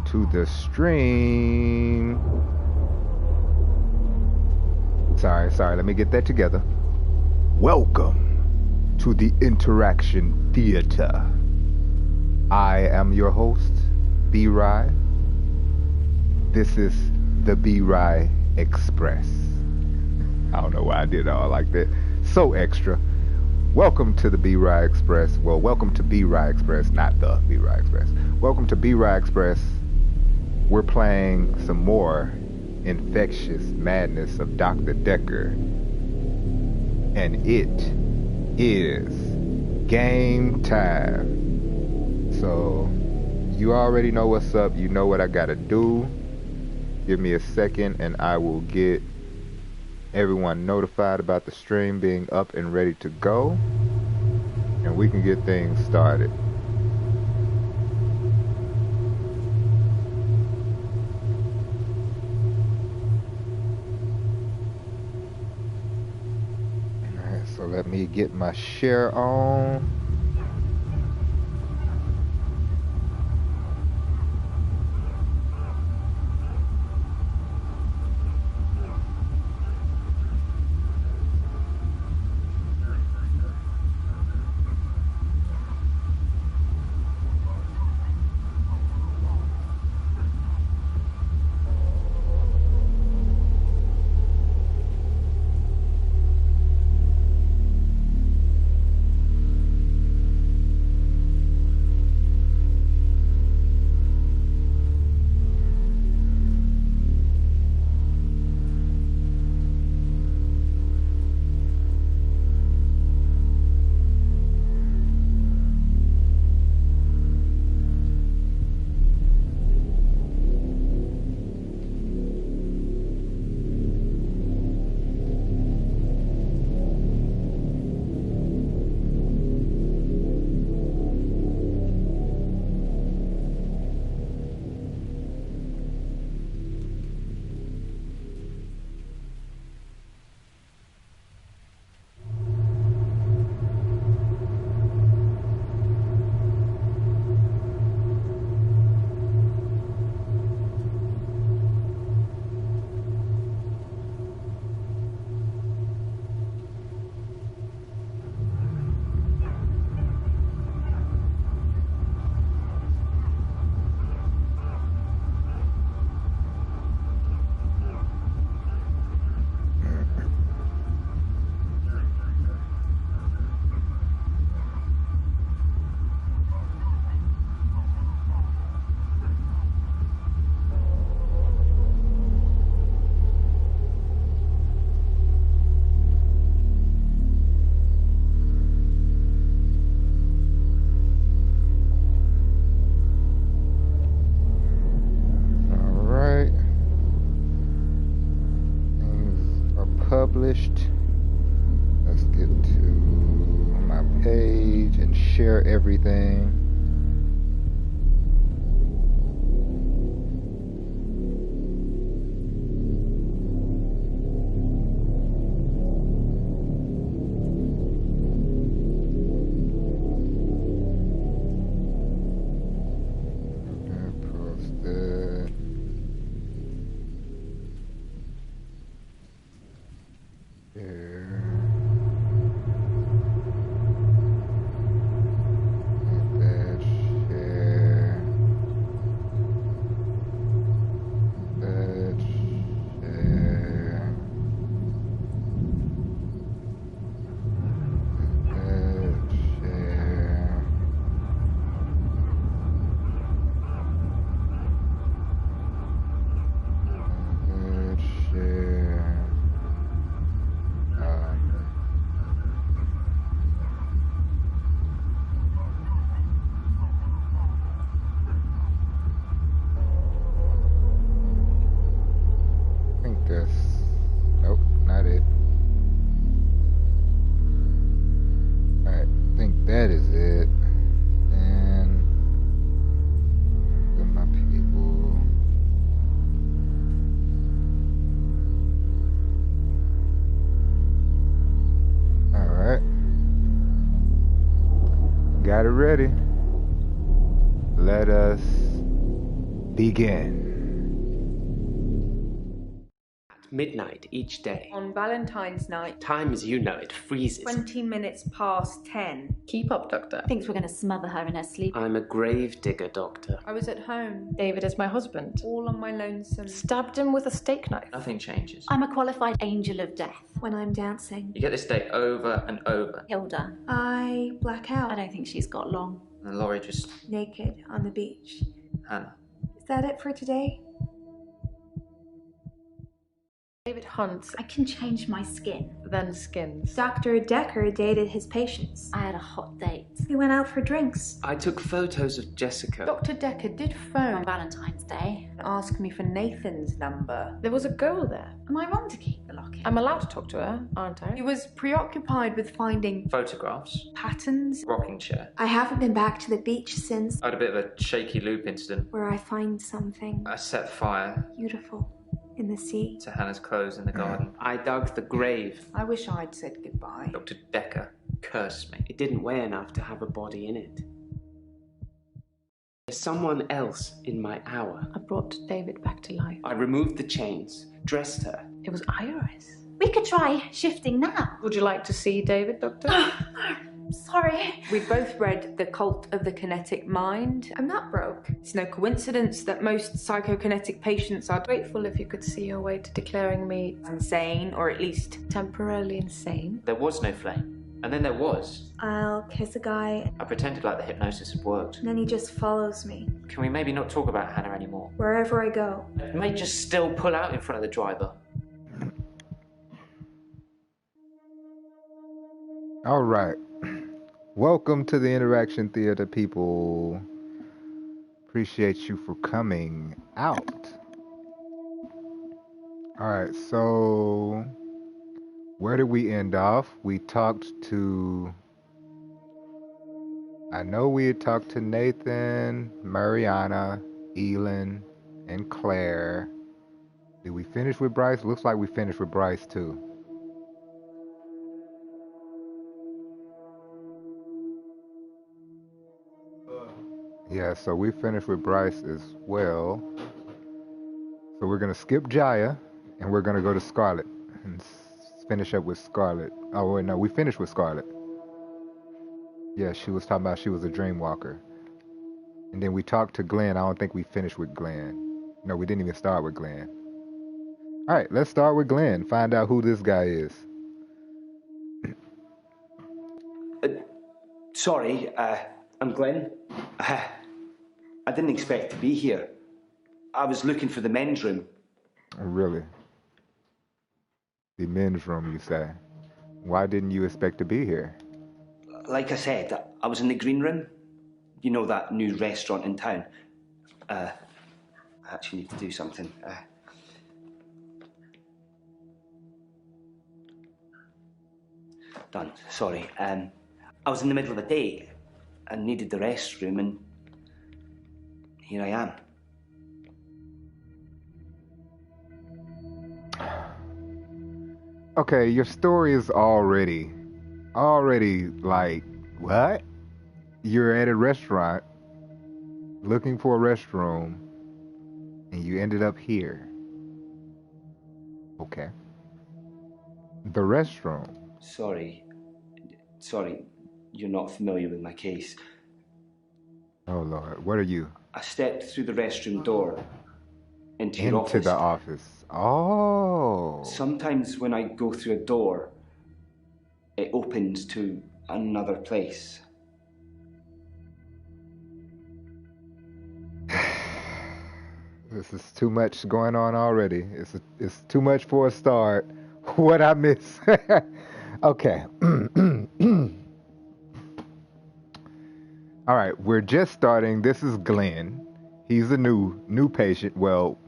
to the stream. Sorry, let me get that together. Welcome to the EnterAction Theater. I am your host, B-Rhy. This is the B-Rhy Express. I don't know why I did it all like that. So extra. Welcome to the B-Rhy Express. Well, welcome to B-Rhy Express, not the B-Rhy Express. Welcome to B-Rhy Express. We're playing some more Infectious Madness of Dr. Dekker. And it is game time. So, you already know what's up. You know what I gotta do. Give me a second and I will get everyone notified about the stream being up and ready to go, and we can get things started. Alright, so let me get my share on. Published. Let's get to my page and share everything. Nope, not it. Alright, I think that is it. And my people. Alright. Got it ready. Let us begin. Midnight each day. On Valentine's night, Time as you know it freezes. 20 minutes past 10. Keep up, Doctor. Thinks we're going to smother her in her sleep. I'm a grave digger, Doctor. I was at home, David is my husband. all on my lonesome. Stabbed him with a steak knife. Nothing changes. I'm a qualified angel of death. When I'm dancing, You get this day over and over. Hilda, I black out, I don't think she's got long. And Laurie just, naked on the beach. Hannah. Is that it for today? David hunts, I can change my skin. then skins. Dr. Dekker dated his patients. I had a hot date. We went out for drinks. I took photos of Jessica. Dr. Dekker did On phone Valentine's Day. and ask me for Nathan's number. There was a girl there. Am I wrong to keep the locket? I'm allowed to talk to her, aren't He I? was preoccupied with finding Photographs. patterns. Rocking chair. I haven't been back to the beach since I had a bit of a shaky loop incident. where I find something I set fire beautiful in the sea. to Hannah's clothes in the garden. I dug the grave. I wish I'd said goodbye. Dr. Dekker cursed me. It didn't weigh enough to have a body in it. There's someone else in my hour. I brought David back to life. I removed the chains, dressed her. It was Iris. We could try shifting now. Would you like to see David, Doctor? Sorry. We both read The Cult of the Kinetic Mind, and that broke. It's no coincidence that most psychokinetic patients are Grateful if you could see your way to declaring me insane, or at least temporarily insane. There was no flame. And then there was. I'll kiss a guy, I pretended like the hypnosis had worked. and then he just follows me Can we maybe not talk about Hannah anymore? wherever I go. I may just still pull out in front of the driver. All right. Welcome to the EnterAction Theater, people. Appreciate you for coming out. All right, so where did we end off? We talked to... I know we had talked to Nathan, Mariana, Elin, and Claire. Did we finish with Bryce? Looks like we finished with Bryce, too. Yeah, so we finished with Bryce as well. So we're going to skip Jaya, and we're going to go to Scarlet and finish up with Scarlet. Oh, wait, no, we finished with Scarlet. Yeah, she was talking about she was a dream walker. And then we talked to Glenn. I don't think we finished with Glenn. No, we didn't even start with Glenn. All right, let's start with Glenn. Find out who this guy is. Sorry, I'm Glenn. I didn't expect to be here. I was looking for the men's room. Really? The men's room, you say? Why didn't you expect to be here? Like I said, I was in the green room. You know, that new restaurant in town. I actually need to do something. Done. Sorry. I was in the middle of a date and needed the restroom, and here I am. Okay, your story is already like, what? You're at a restaurant looking for a restroom and you ended up here. Okay. The restroom. Sorry, you're not familiar with my case. Oh Lord, what are you? I stepped through the restroom door into your office. Into the office. Oh. Sometimes when I go through a door, it opens to another place. This is too much going on already. It's too much for a start. What I miss? Okay. All right, we're just starting. This is Glenn. He's a new patient. Well,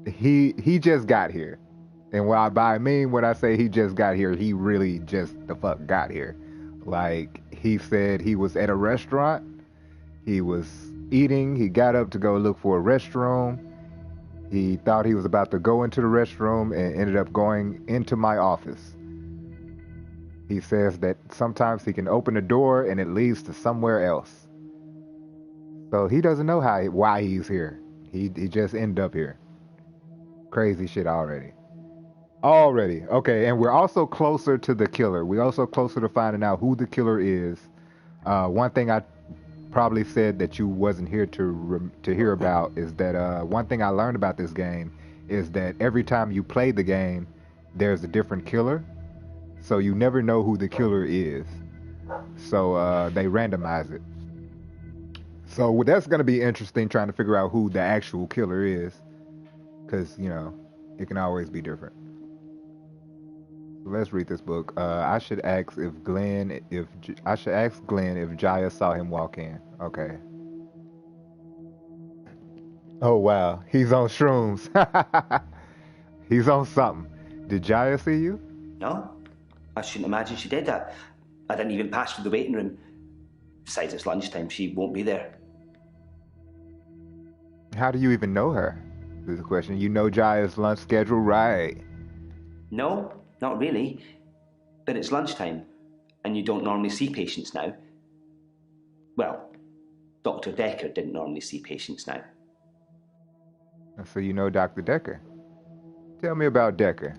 he just got here. And what I mean when I say he just got here, he really just the fuck got here. Like, he said he was at a restaurant. He was eating. He got up to go look for a restroom. He thought he was about to go into the restroom and ended up going into my office. He says that sometimes he can open the door and it leads to somewhere else. So he doesn't know why he's here. He just ended up here. Crazy shit already. Already. Okay, and we're also closer to the killer. We're also closer to finding out who the killer is. One thing I probably said that you wasn't here to hear about is that one thing I learned about this game is that every time you play the game, there's a different killer. So you never know who the killer is. So they randomize it. So that's going to be interesting trying to figure out who the actual killer is. Because, you know, it can always be different. So let's read this book. I should ask Glenn if Jaya saw him walk in. Okay. Oh wow, he's on shrooms. He's on something. Did Jaya see you? No, I shouldn't imagine she did that. I didn't even pass through the waiting room. Besides, it's lunchtime. She won't be there. How do you even know her? Is the question. You know Jaya's lunch schedule, right? No, not really. But it's lunchtime, and you don't normally see patients now. Well, Dr. Dekker didn't normally see patients now. So you know Dr. Dekker. Tell me about Dekker.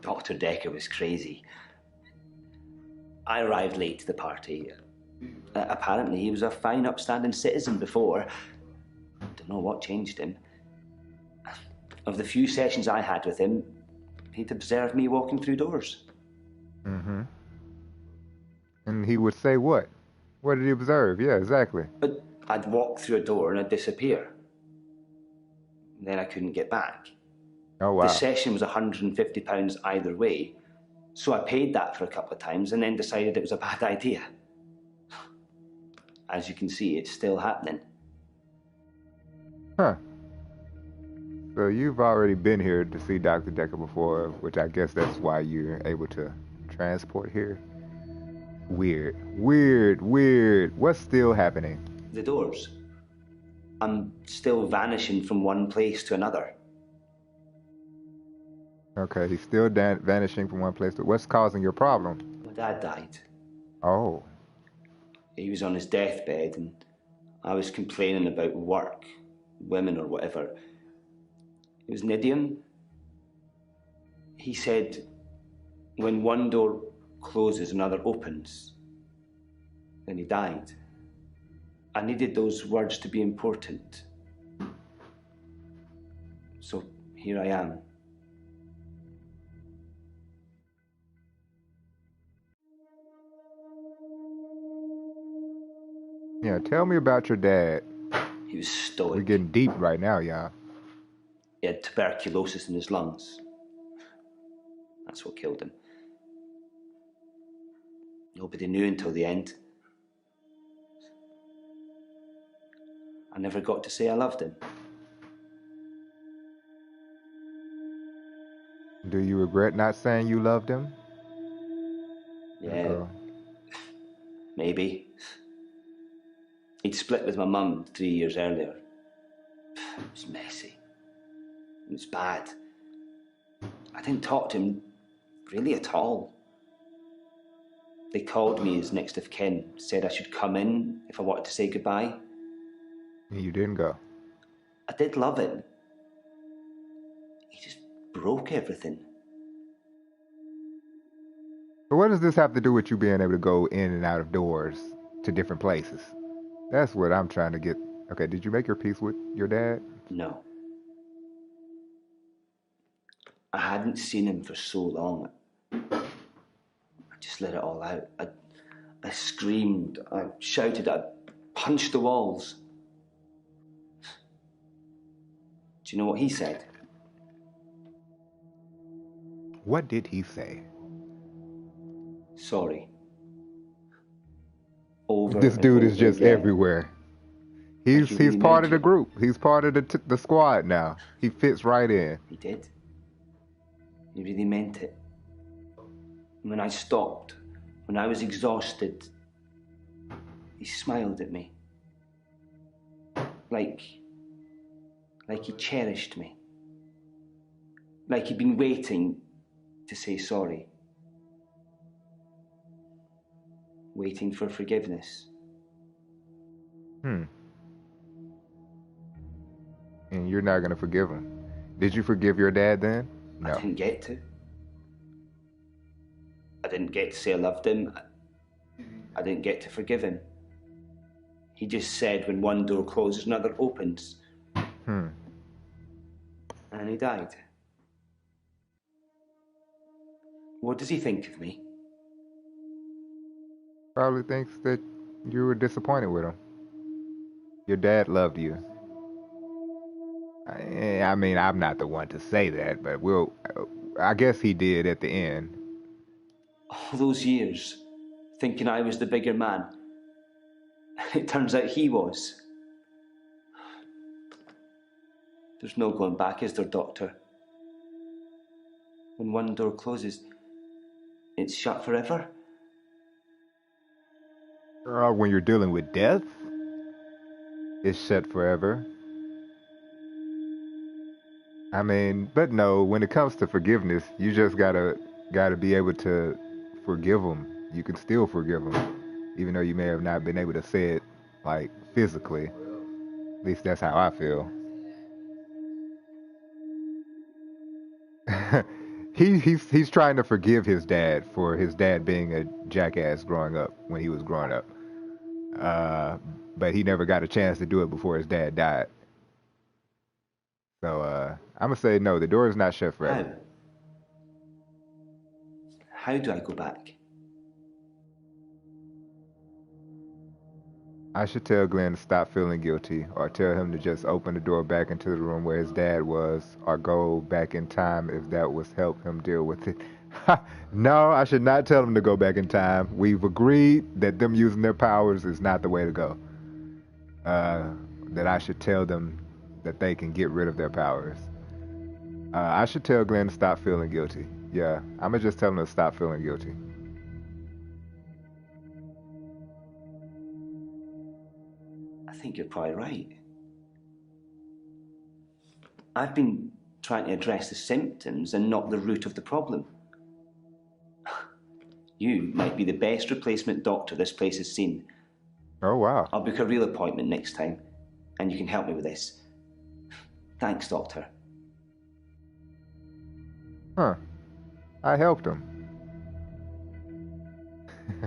Dr. Dekker was crazy. I arrived late to the party. Apparently, he was a fine, upstanding citizen before. Don't know what changed him. Of the few sessions I had with him, he'd observed me walking through doors. Mm-hmm. And he would say what? What did he observe? Yeah, exactly. But I'd walk through a door and I'd disappear. Then I couldn't get back. Oh, wow. The session was £150 either way, so I paid that for a couple of times and then decided it was a bad idea. As you can see, it's still happening. Huh. So you've already been here to see Dr. Dekker before, which I guess that's why you're able to transport here. Weird. What's still happening? The doors. I'm still vanishing from one place to another. Okay, he's still vanishing from one place to... What's causing your problem? My dad died. Oh. He was on his deathbed and I was complaining about work, women or whatever. It was an idiom. He said, when one door closes, another opens. Then he died. I needed those words to be important. So here I am. Yeah, tell me about your dad. He was stoic. We're getting deep right now, y'all. He had tuberculosis in his lungs. That's what killed him. Nobody knew until the end. I never got to say I loved him. Do you regret not saying you loved him? Yeah, maybe. He'd split with my mum 3 years earlier. It was messy. It was bad. I didn't talk to him really at all. They called me as next of kin, said I should come in if I wanted to say goodbye. You didn't go. I did love him. He just broke everything. But what does this have to do with you being able to go in and out of doors to different places? That's what I'm trying to get. Okay, did you make your peace with your dad? No. I hadn't seen him for so long. I just let it all out. I screamed, I shouted, I punched the walls. Do you know what he said? What did he say? Sorry. Over This and dude is over just again. everywhere. Like He's he really part of meant the it. group. He's part of the squad now. He fits right in. He did. He really meant it. And when I stopped, when I was exhausted, he smiled at me. Like he cherished me. Like he'd been waiting to say sorry. Waiting for forgiveness. And you're not going to forgive him. Did you forgive your dad then? I No. didn't get to. I didn't get to say I loved him. I didn't get to forgive him. He just said when one door closes, another opens. Hmm. And he died. What does he think of me? Probably thinks that you were disappointed with him. Your dad loved you. I mean, I'm not the one to say that, but I guess he did at the end. All those years, thinking I was the bigger man. It turns out he was. There's no going back, is there, Doctor? When one door closes, it's shut forever. When you're dealing with death, it's shut forever. I mean, but no, when it comes to forgiveness, you just gotta be able to forgive them. You can still forgive them, even though you may have not been able to say it like physically. At least that's how I feel. He's trying to forgive his dad for his dad being a jackass growing up when he was growing up. But he never got a chance to do it before his dad died. So I'm gonna say no. The door is not shut forever. How do I go back? I should tell Glenn to stop feeling guilty, or tell him to just open the door back into the room where his dad was, or go back in time if that would help him deal with it. No, I should not tell him to go back in time. We've agreed that them using their powers is not the way to go. That I should tell them that they can get rid of their powers. I should tell Glenn to stop feeling guilty. Yeah, I'm gonna just tell him to stop feeling guilty. I think you're probably right. I've been trying to address the symptoms and not the root of the problem. You might be the best replacement doctor this place has seen. Oh, wow. I'll book a real appointment next time, and you can help me with this. Thanks, Doctor. Huh. I helped him.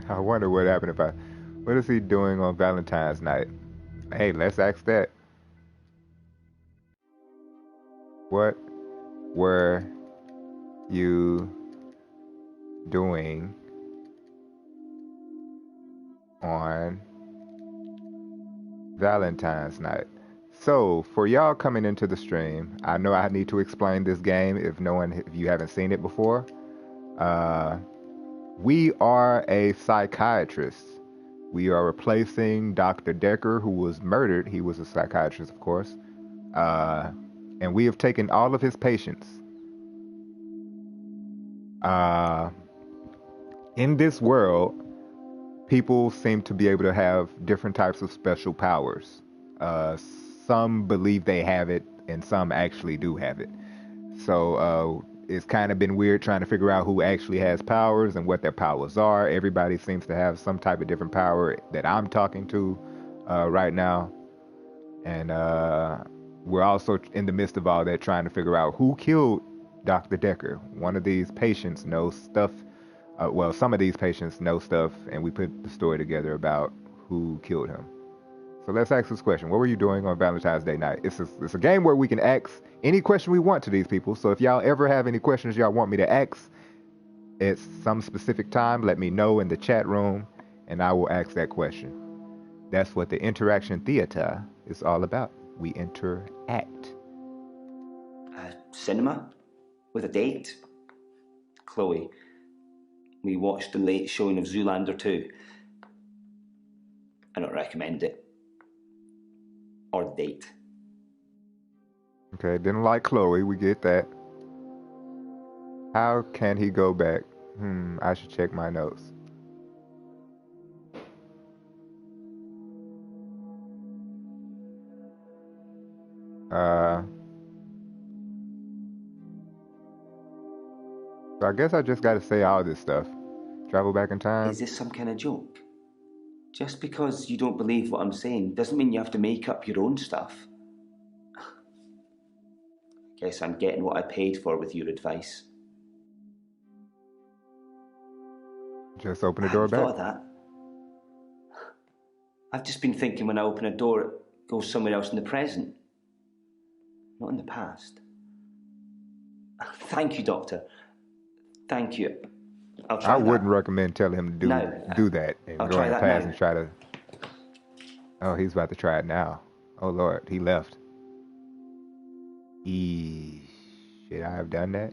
I wonder what happened what is he doing on Valentine's night? Hey, let's ask that. What were you doing on Valentine's night? So, for y'all coming into the stream, I know I need to explain this game if you haven't seen it before. We are a psychiatrist. We are replacing Dr. Dekker, who was murdered. He was a psychiatrist, of course. And we have taken all of his patients. In this world, people seem to be able to have different types of special powers. Some believe they have it, and some actually do have it. So it's kind of been weird trying to figure out who actually has powers and what their powers are. Everybody seems to have some type of different power that I'm talking to right now. And we're also in the midst of all that trying to figure out who killed Dr. Dekker. One of these patients knows stuff. Some of these patients know stuff, and we put the story together about who killed him. So let's ask this question. What were you doing on Valentine's Day night? It's a game where we can ask any question we want to these people. So if y'all ever have any questions y'all want me to ask at some specific time, let me know in the chat room, and I will ask that question. That's what the EnterAction Theater is all about. We interact. Cinema? With a date? Chloe. We watched the late showing of Zoolander 2. I don't recommend it. Or date. Okay, didn't like Chloe, we get that. How can he go back? I should check my notes. So I guess I just gotta say all this stuff. Travel back in time. Is this some kind of joke? Just because you don't believe what I'm saying doesn't mean you have to make up your own stuff. Guess I'm getting what I paid for with your advice. Just open the I door hadn't thought back. of that. I've just been thinking when I open a door, it goes somewhere else in the present, not in the past. Thank you, Doctor. Thank you. I'll try I wouldn't that. recommend telling him to No. do that and I'll go try in the that past now. and try to. Oh, he's about to try it now. Oh Lord, he left. Should I have done that?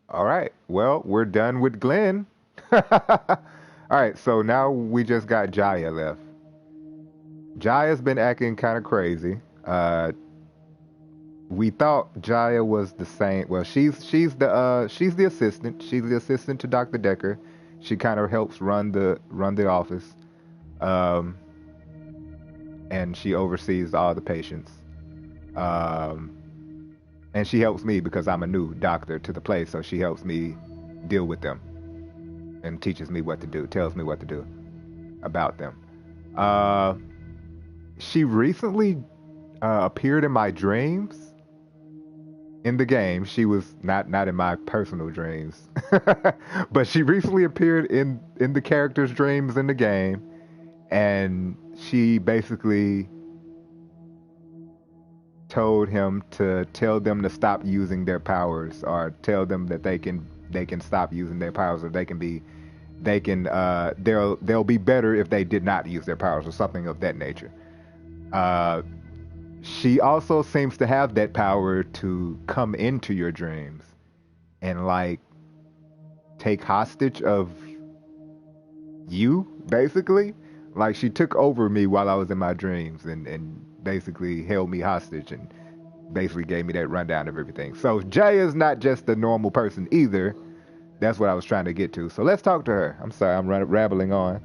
All right. Well, we're done with Glenn. All right. So now we just got Jaya left. Jaya's been acting kind of crazy. We thought Jaya was the same. Well, she's the assistant. She's the assistant to Dr. Dekker. She kind of helps run the office, and she oversees all the patients. And she helps me because I'm a new doctor to the place, so she helps me deal with them and teaches me what to do, tells me what to do about them. She recently appeared in my dreams. In the game, she was not in my personal dreams, but she recently appeared in the character's dreams in the game, and she basically told him to tell them to stop using their powers, or tell them that they can stop using their powers, or they'll be better if they did not use their powers, or something of that nature. She also seems to have that power to come into your dreams and like take hostage of you, basically. Like she took over me while I was in my dreams and basically held me hostage and basically gave me that rundown of everything. So Jay is not just a normal person either. That's what I was trying to get to. So let's talk to her. I'm sorry, I'm rambling on.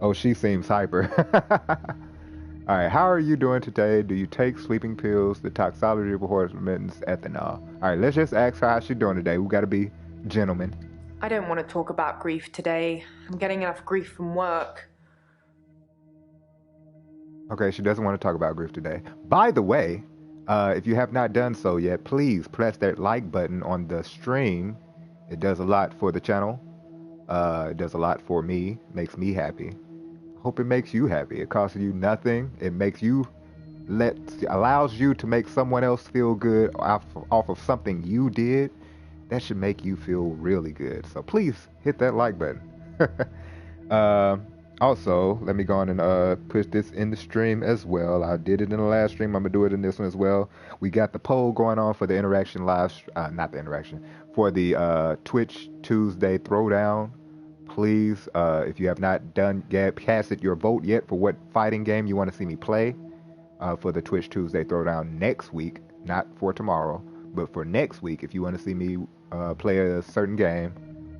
Oh, she seems hyper. All right, how are you doing today? Do you take sleeping pills? The toxology reports remittance ethanol. All right, let's just ask her how she's doing today. We got to be gentlemen. I don't want to talk about grief today. I'm getting enough grief from work. Okay, she doesn't want to talk about grief today. By the way, if you have not done so yet, please press that like button on the stream. It does a lot for the channel. It does a lot for me. Makes me happy. Hope it makes you happy. It costs you nothing. It makes you allows you to make someone else feel good off of something you did. That should make you feel really good. So please hit that like button. Also, let me go on and push this in the stream as well. I did it in the last stream. I'm gonna do it in this one as well. We got the poll going on for the EnterAction live, not the EnterAction, for the Twitch Tuesday Throwdown. Please, if you have not casted your vote yet for what fighting game you want to see me play for the Twitch Tuesday Throwdown next week, not for tomorrow, but for next week, if you want to see me play a certain game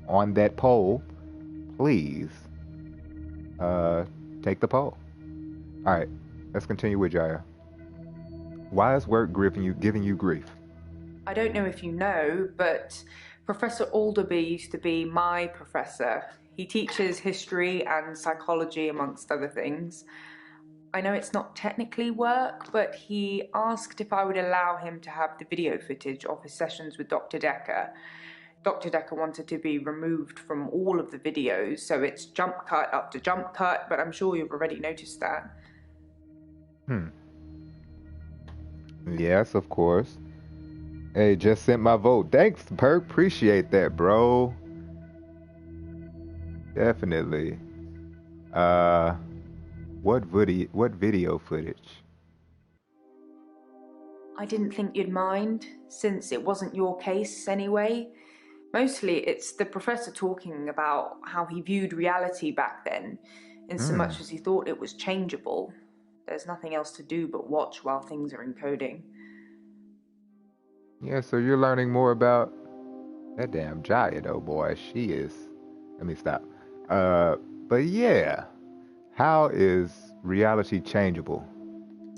on that poll, please take the poll. All right, let's continue with Jaya. Why is work giving you grief? I don't know if you know, but Professor Alderby used to be my professor. He teaches history and psychology, amongst other things. I know it's not technically work, but he asked if I would allow him to have the video footage of his sessions with Dr. Dekker. Dr. Dekker wanted to be removed from all of the videos, so it's jump cut after jump cut, but I'm sure you've already noticed that. Yes, of course. Hey, just sent my vote. Thanks, Perk. Appreciate that, bro. Definitely. What video footage? I didn't think you'd mind, since it wasn't your case anyway. Mostly it's the professor talking about how he viewed reality back then, in so much as he thought it was changeable. There's nothing else to do but watch while things are encoding. Yeah, so you're learning more about that damn Jaya though, boy. She is. Let me stop. But yeah, how is reality changeable?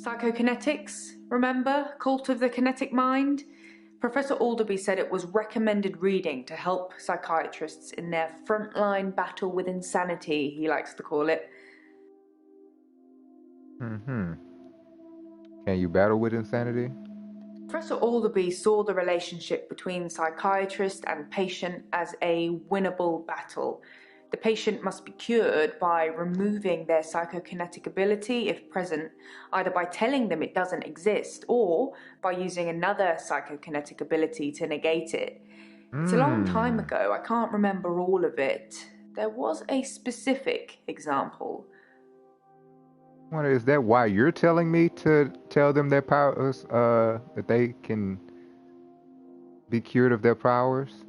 Psychokinetics, remember? Cult of the Kinetic Mind? Professor Alderby said it was recommended reading to help psychiatrists in their frontline battle with insanity, he likes to call it. Mm-hmm. Can you battle with insanity? Professor Alderby saw the relationship between psychiatrist and patient as a winnable battle. The patient must be cured by removing their psychokinetic ability, if present, either by telling them it doesn't exist or by using another psychokinetic ability to negate it. It's a long time ago, I can't remember all of it. There was a specific example. Wonder, is that why you're telling me to tell them their powers, that they can be cured of their powers?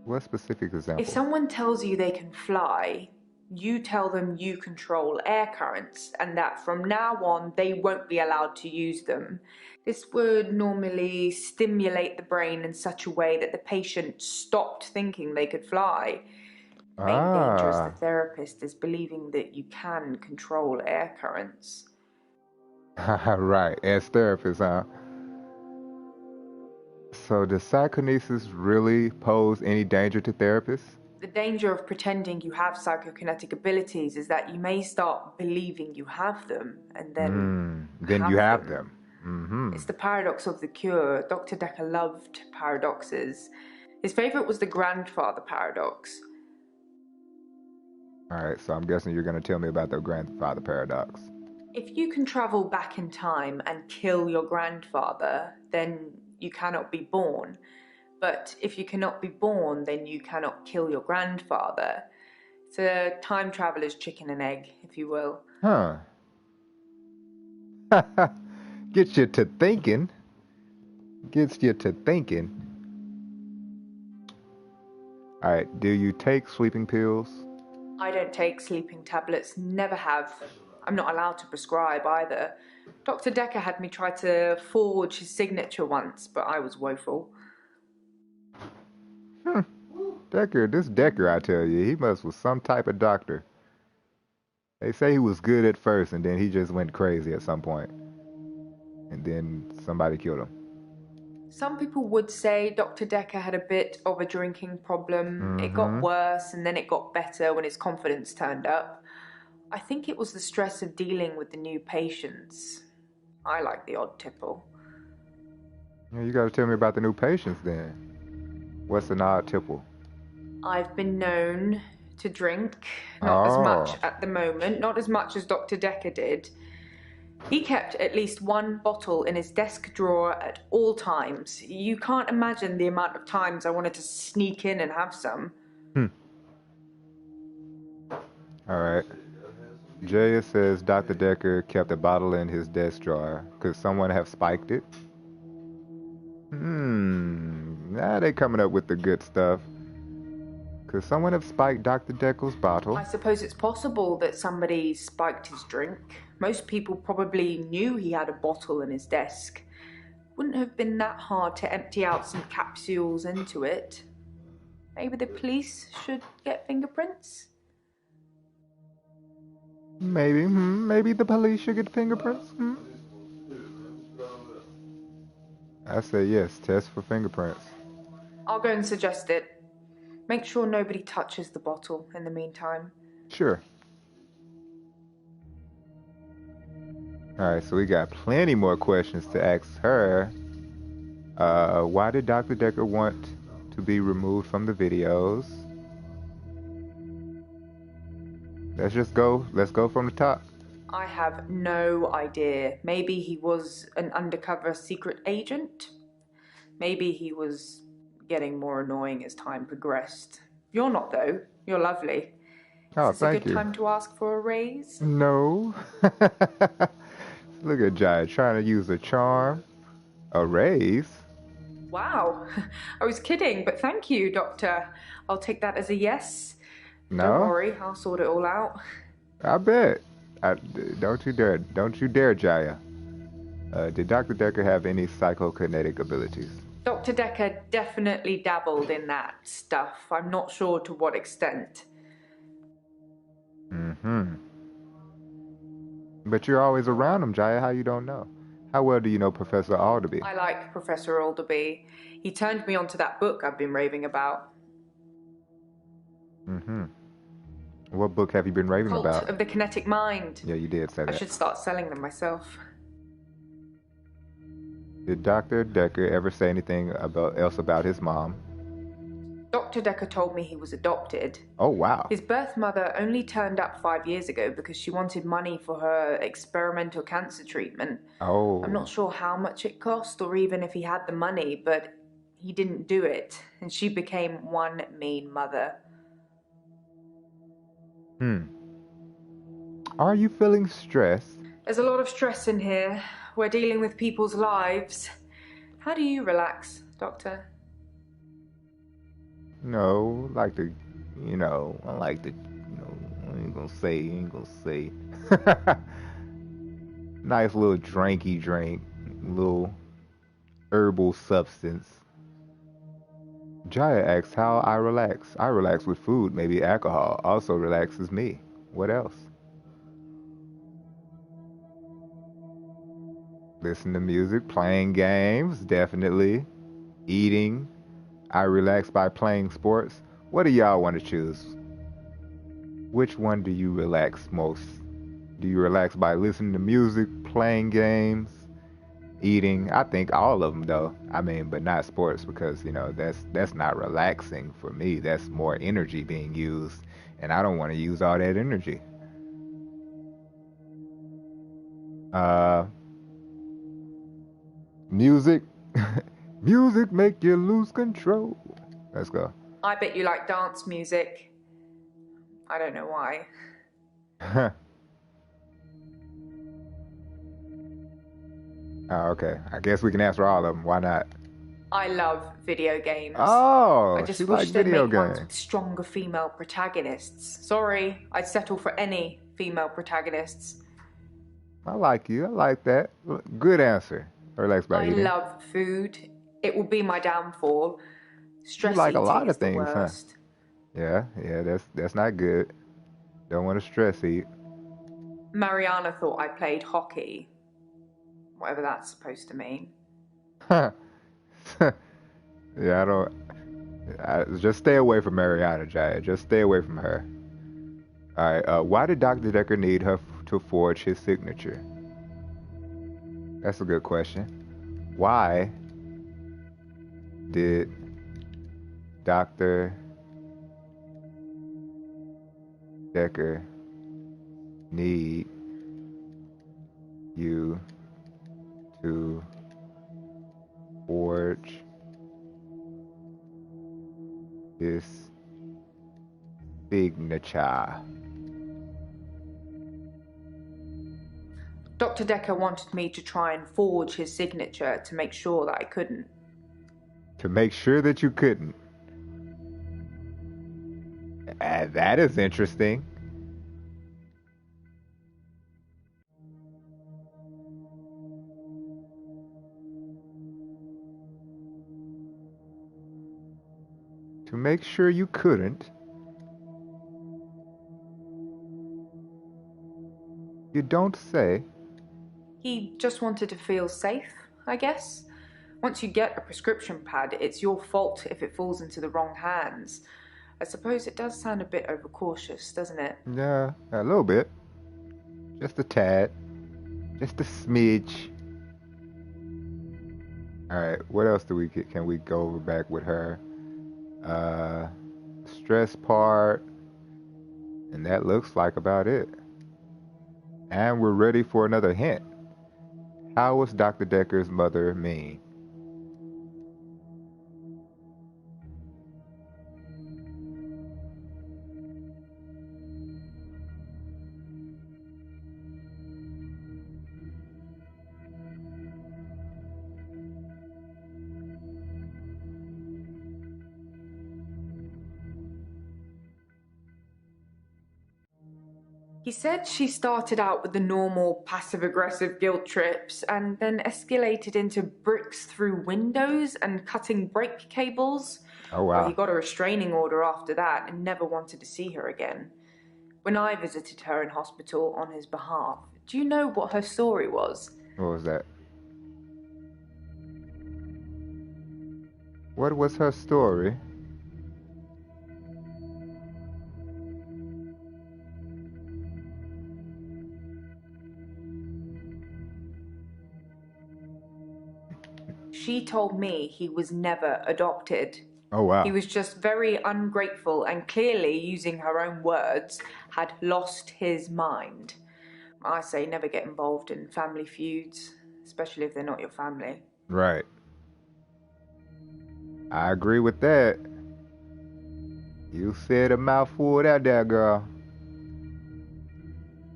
What specific example? If someone tells you they can fly, you tell them you control air currents and that from now on they won't be allowed to use them. This would normally stimulate the brain in such a way that the patient stopped thinking they could fly. The main danger as the therapist is believing that you can control air currents. Right, as therapists, huh? So does psychokinesis really pose any danger to therapists? The danger of pretending you have psychokinetic abilities is that you may start believing you have them and then you have them. Mm-hmm. It's the paradox of the cure. Dr. Dekker loved paradoxes. His favorite was the grandfather paradox. Alright, so I'm guessing you're going to tell me about the grandfather paradox. If you can travel back in time and kill your grandfather, then you cannot be born. But if you cannot be born, then you cannot kill your grandfather. It's a time traveler's chicken and egg, if you will. Huh. Gets you to thinking. Alright, do you take sleeping pills? I don't take sleeping tablets, never have. I'm not allowed to prescribe either. Dr. Dekker had me try to forge his signature once, but I was woeful. This Dekker, I tell you, he must was some type of doctor. They say he was good at first, and then he just went crazy at some point. And then somebody killed him. Some people would say Dr. Dekker had a bit of a drinking problem. It got worse, and then it got better when his confidence turned up. I think it was the stress of dealing with the new patients. I like the odd tipple. Yeah, you gotta tell me about the new patients then. What's an odd tipple? I've been known to drink, not as much at the moment, not as much as Dr. Dekker did. He kept at least one bottle in his desk drawer at all times. You can't imagine the amount of times I wanted to sneak in and have some. Alright. Jaya says Dr. Dekker kept a bottle in his desk drawer. Could someone have spiked it? Now they coming up with the good stuff. Could someone have spiked Dr. Dekker's bottle? I suppose it's possible that somebody spiked his drink. Most people probably knew he had a bottle in his desk. Wouldn't have been that hard to empty out some capsules into it. Maybe the police should get fingerprints? Maybe the police should get fingerprints? I say yes, test for fingerprints. I'll go and suggest it. Make sure nobody touches the bottle in the meantime. Sure. Alright, so we got plenty more questions to ask her. Why did Dr. Dekker want to be removed from the videos? Let's go from the top. I have no idea. Maybe he was an undercover secret agent. Maybe he was getting more annoying as time progressed. You're not, though. You're lovely. Oh, Is this thank a good you. time to ask for a raise? No. Look at Jai trying to use a charm. A raise? Wow. I was kidding, but thank you, Doctor. I'll take that as a yes. No. Don't worry, I'll sort it all out. I bet. Don't you dare, Jaya. Did Dr. Dekker have any psychokinetic abilities? Dr. Dekker definitely dabbled in that stuff. I'm not sure to what extent. But you're always around him, Jaya. How you don't know? How well do you know Professor Alderby? I like Professor Alderby. He turned me onto that book I've been raving about. What book have you been raving Cult about? of the Kinetic Mind. Yeah, you did say I that. should start selling them myself. Did Dr. Dekker ever say anything else about his mom? Dr. Dekker told me he was adopted. Oh, wow. His birth mother only turned up 5 years ago because she wanted money for her experimental cancer treatment. Oh. I'm not sure how much it cost or even if he had the money, but he didn't do it, and she became one mean mother. Are you feeling stressed? There's a lot of stress in here. We're dealing with people's lives. How do you relax, Doctor? No, I like to, I ain't gonna say. Nice little drinky drink, little herbal substance. Jaya asks how I relax. I relax with food, maybe alcohol. Also relaxes me. What else? Listen to music, playing games, definitely. Eating. I relax by playing sports. What do y'all want to choose? Which one do you relax most? Do you relax by listening to music, playing games, eating? I think all of them though. But not sports because, that's not relaxing for me. That's more energy being used. And I don't want to use all that energy. Music. Music make you lose control. Let's go. I bet you like dance music. I don't know why. Oh, okay. I guess we can answer all of them. Why not? I love video games. Oh, I just she wish likes they'd video make ones games. with stronger female protagonists. Sorry, I'd settle for any female protagonists. I like you. I like that. Good answer. Relax by I eating. love food. It will be my downfall. Stress You like a eating lot is of things, the huh? worst. Yeah, that's not good. Don't want to stress eat. Mariana thought I played hockey. Whatever that's supposed to mean. Yeah, just stay away from Mariana, Jaya. Just stay away from her. Alright, why did Dr. Dekker need her to forge his signature? That's a good question. Why did Dr. Dekker need you to forge his signature? Dr. Dekker wanted me to try and forge his signature to make sure that I couldn't. To make sure that you couldn't. That is interesting. To make sure you couldn't. You don't say. He just wanted to feel safe, I guess. Once you get a prescription pad, it's your fault if it falls into the wrong hands. I suppose it does sound a bit overcautious, doesn't it? Yeah, a little bit. Just a tad. Just a smidge. Alright, what else can we go over back with her? Stress part. And that looks like about it. And we're ready for another hint. How was Dr. Dekker's mother mean? He said she started out with the normal passive-aggressive guilt trips and then escalated into bricks through windows and cutting brake cables. Oh, Well, he wow. got a restraining order after that and never wanted to see her again. When I visited her in hospital on his behalf, do you know what her story was? What was that? What was her story? She told me he was never adopted. Oh, wow. He was just very ungrateful and clearly, using her own words, had lost his mind. I say never get involved in family feuds, especially if they're not your family. Right. I agree with that. You said a mouthful out there, girl.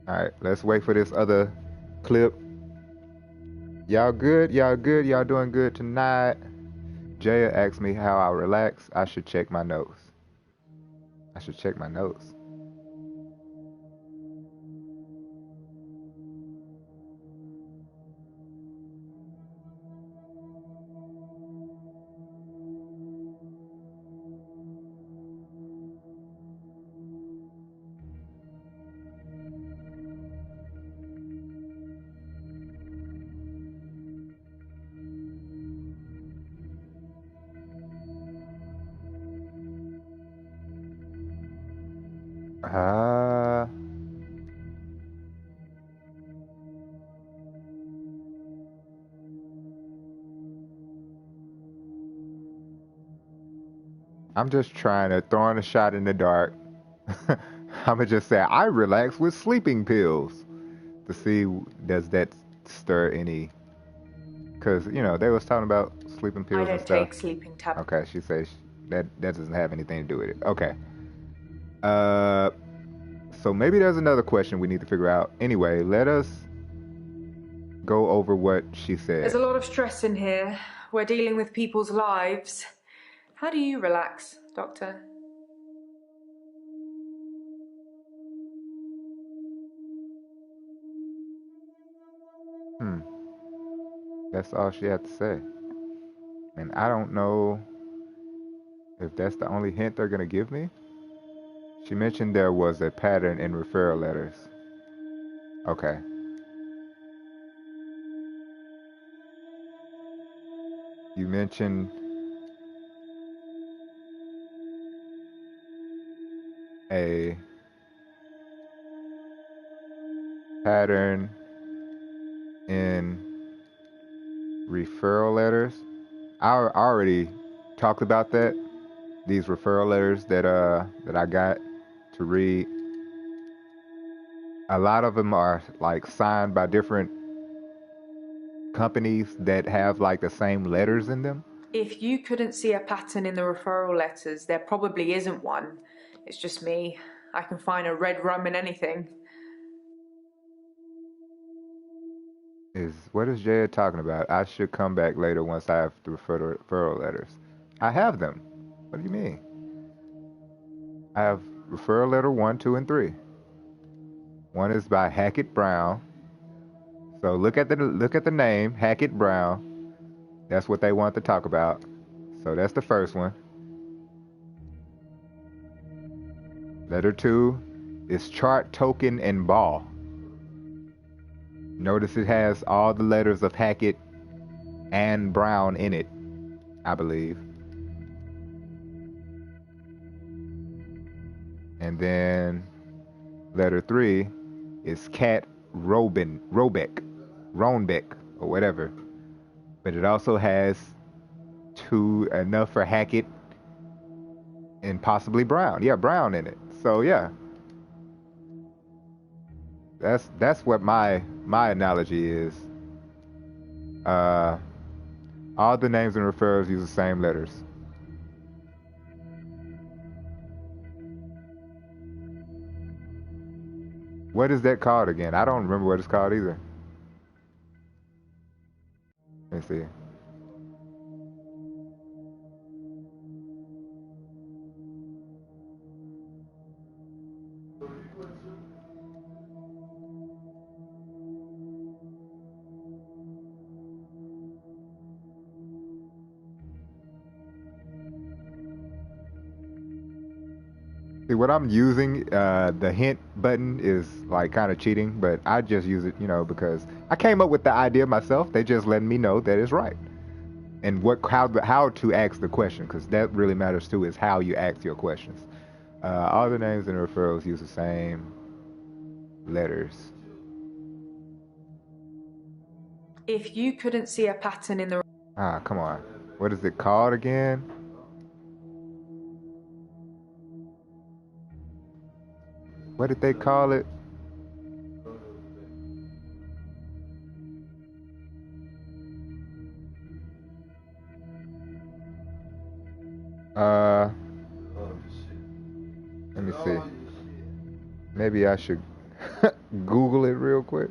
Alright, let's wait for this other clip. Y'all good? Y'all good? Y'all doing good tonight? Jaya asked me how I relax. I should check my notes. I should check my notes. Ah. I'm just trying to throw in a shot in the dark. I'ma just say I relax with sleeping pills to see does that stir any. Cause they was talking about sleeping I pills and don't stuff. take sleeping tablets. Okay, she says that doesn't have anything to do with it. Okay. So maybe there's another question we need to figure out. Anyway, let us go over what she said. There's a lot of stress in here. We're dealing with people's lives. How do you relax, Doctor? That's all she had to say. And I don't know if that's the only hint they're gonna give me. She mentioned there was a pattern in referral letters. Okay. You mentioned a pattern in referral letters. I already talked about that. These referral letters that I got to read. A lot of them are like signed by different companies that have like the same letters in them. If you couldn't see a pattern in the referral letters, there probably isn't one. It's just me. I can find a red rum in anything. What is Jaya talking about? I should come back later once I have the referral letters. I have them. What do you mean? I have referral letter 1, 2, and 3. One is by Hackett Brown. So look at the name, Hackett Brown. That's what they want to talk about. So that's the first one. Letter 2 is Chart Token and Ball. Notice it has all the letters of Hackett and Brown in it, I believe. And then letter 3 is Cat Robeck, or whatever. But it also has enough for Hackett and possibly Brown. Yeah, Brown in it. So yeah. That's what my analogy is. All the names and referrals use the same letters. What is that called again? I don't remember what it's called either. Let me see. See, what I'm using, the hint button is like kind of cheating, but I just use it, because I came up with the idea myself. They just letting me know that it's right. And how to ask the question, because that really matters too, is how you ask your questions. All the names and referrals use the same letters. If you couldn't see a pattern in the Ah, come on. What is it called again? What did they call it? Let me see. Maybe I should Google it real quick.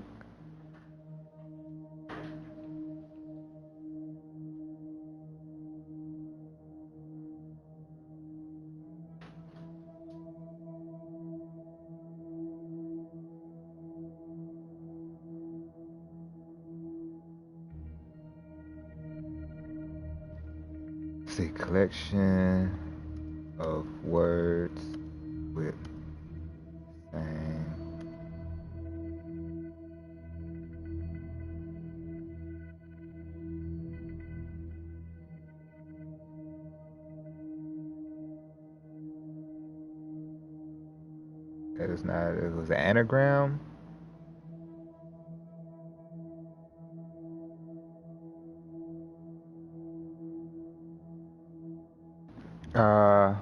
See, collection of words with same. It is not. It was an anagram. Uh.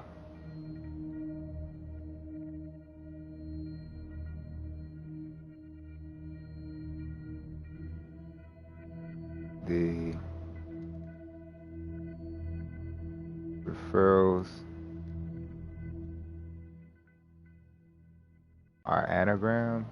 The referrals are anagrams.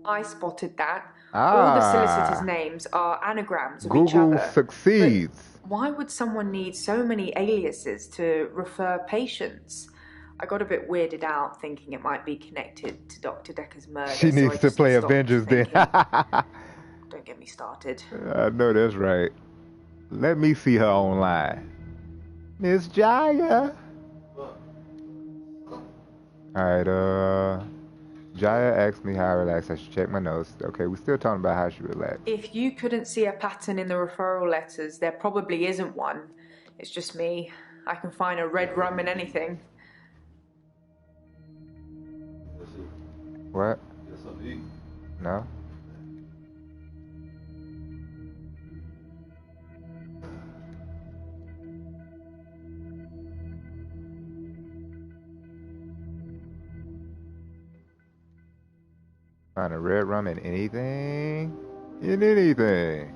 I spotted that. All the solicitors' Ah, names are anagrams of each Google other. succeeds. But why would someone need so many aliases to refer patients? I got a bit weirded out thinking it might be connected to Dr. Dekker's murder. She so I needs to just play stopped Avengers then. thinking. Don't get me started. I know that's right. Let me see her online. Miss Jaya. Alright, Jaya asked me how I relax. I should check my notes. Okay, we're still talking about how she relaxed. If you couldn't see a pattern in the referral letters, there probably isn't one. It's just me. I can find a red rum in anything. What? No? Find a red rum in anything? In anything.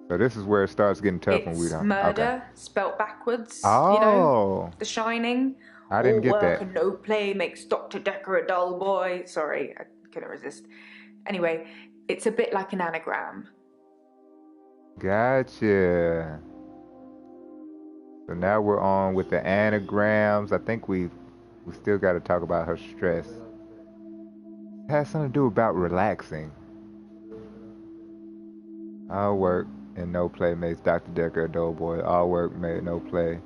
So this is where it starts getting tough when we It's don't. murder, spelt backwards. Oh. You know, The Shining. I didn't All get work that. and no play makes Dr. Dekker a dull boy. Sorry, I couldn't resist. Anyway, it's a bit like an anagram. Gotcha. So now we're on with the anagrams. I think we still got to talk about her stress. It has something to do about relaxing. All work and no play makes Dr. Dekker a dull boy. All work made no play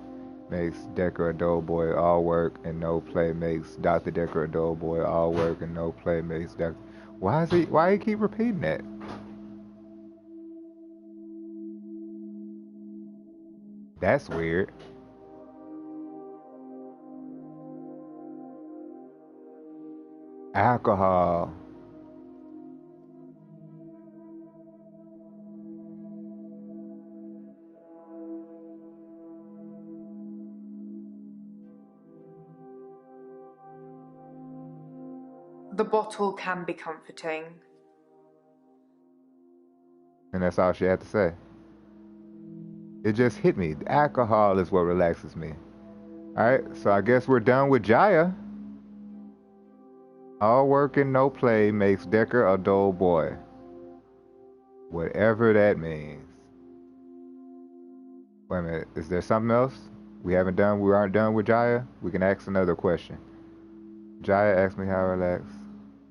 makes Dekker a dull boy. All work and no play makes Dr. Dekker a dull boy. All work and no play makes Dekker. Why he keep repeating that? That's weird. Alcohol. The bottle can be comforting. And that's all she had to say. It just hit me. Alcohol is what relaxes me. Alright, so I guess we're done with Jaya. All work and no play makes Dekker a dull boy. Whatever that means. Wait a minute, is there something else? We aren't done with Jaya? We can ask another question. Jaya asked me how I relax.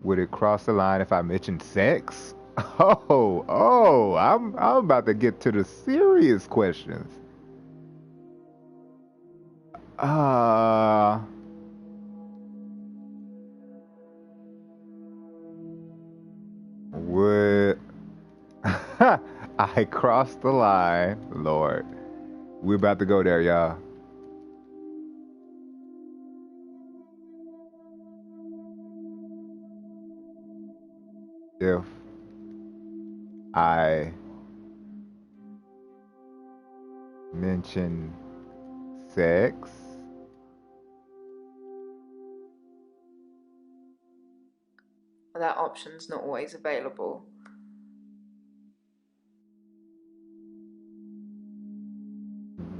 Would it cross the line if I mentioned sex? I'm about to get to the serious questions. Would I cross the line? Lord, we're about to go there, y'all. if I mention sex? That option's not always available.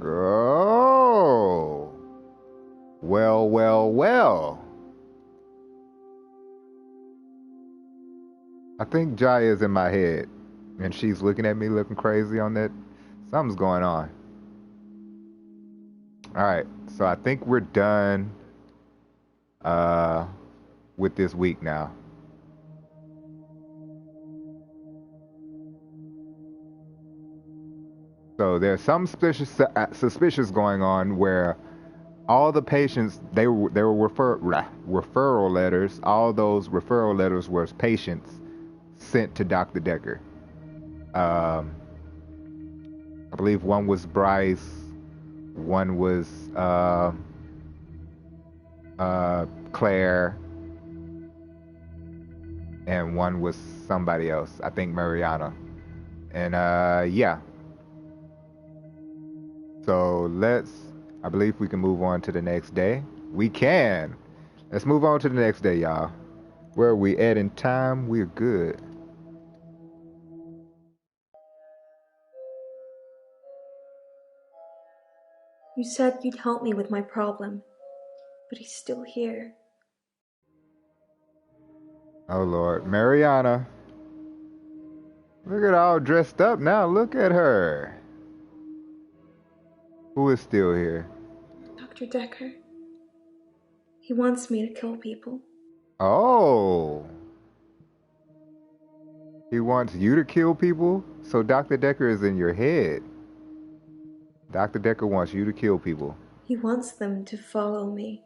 Oh. Well, well, well. I think Jaya's in my head, and she's looking at me looking crazy on that. Something's going on. Alright, so I think we're done with this week now. So there's some suspicious going on where all the patients they were referral letters. All those referral letters were patients sent to Dr. Dekker. I believe one was Bryce, one was Claire, and one was somebody else. I think Mariana. And yeah. So I believe we can move on to the next day. We can. Let's move on to the next day, y'all. Where are we at in time? We're good. You said you'd help me with my problem, but he's still here. Oh Lord, Mariana. Look at all dressed up now. Look at her. Who is still here? Dr. Dekker. He wants me to kill people. Oh. He wants you to kill people? So Dr. Dekker is in your head. Dr. Dekker wants you to kill people. He wants them to follow me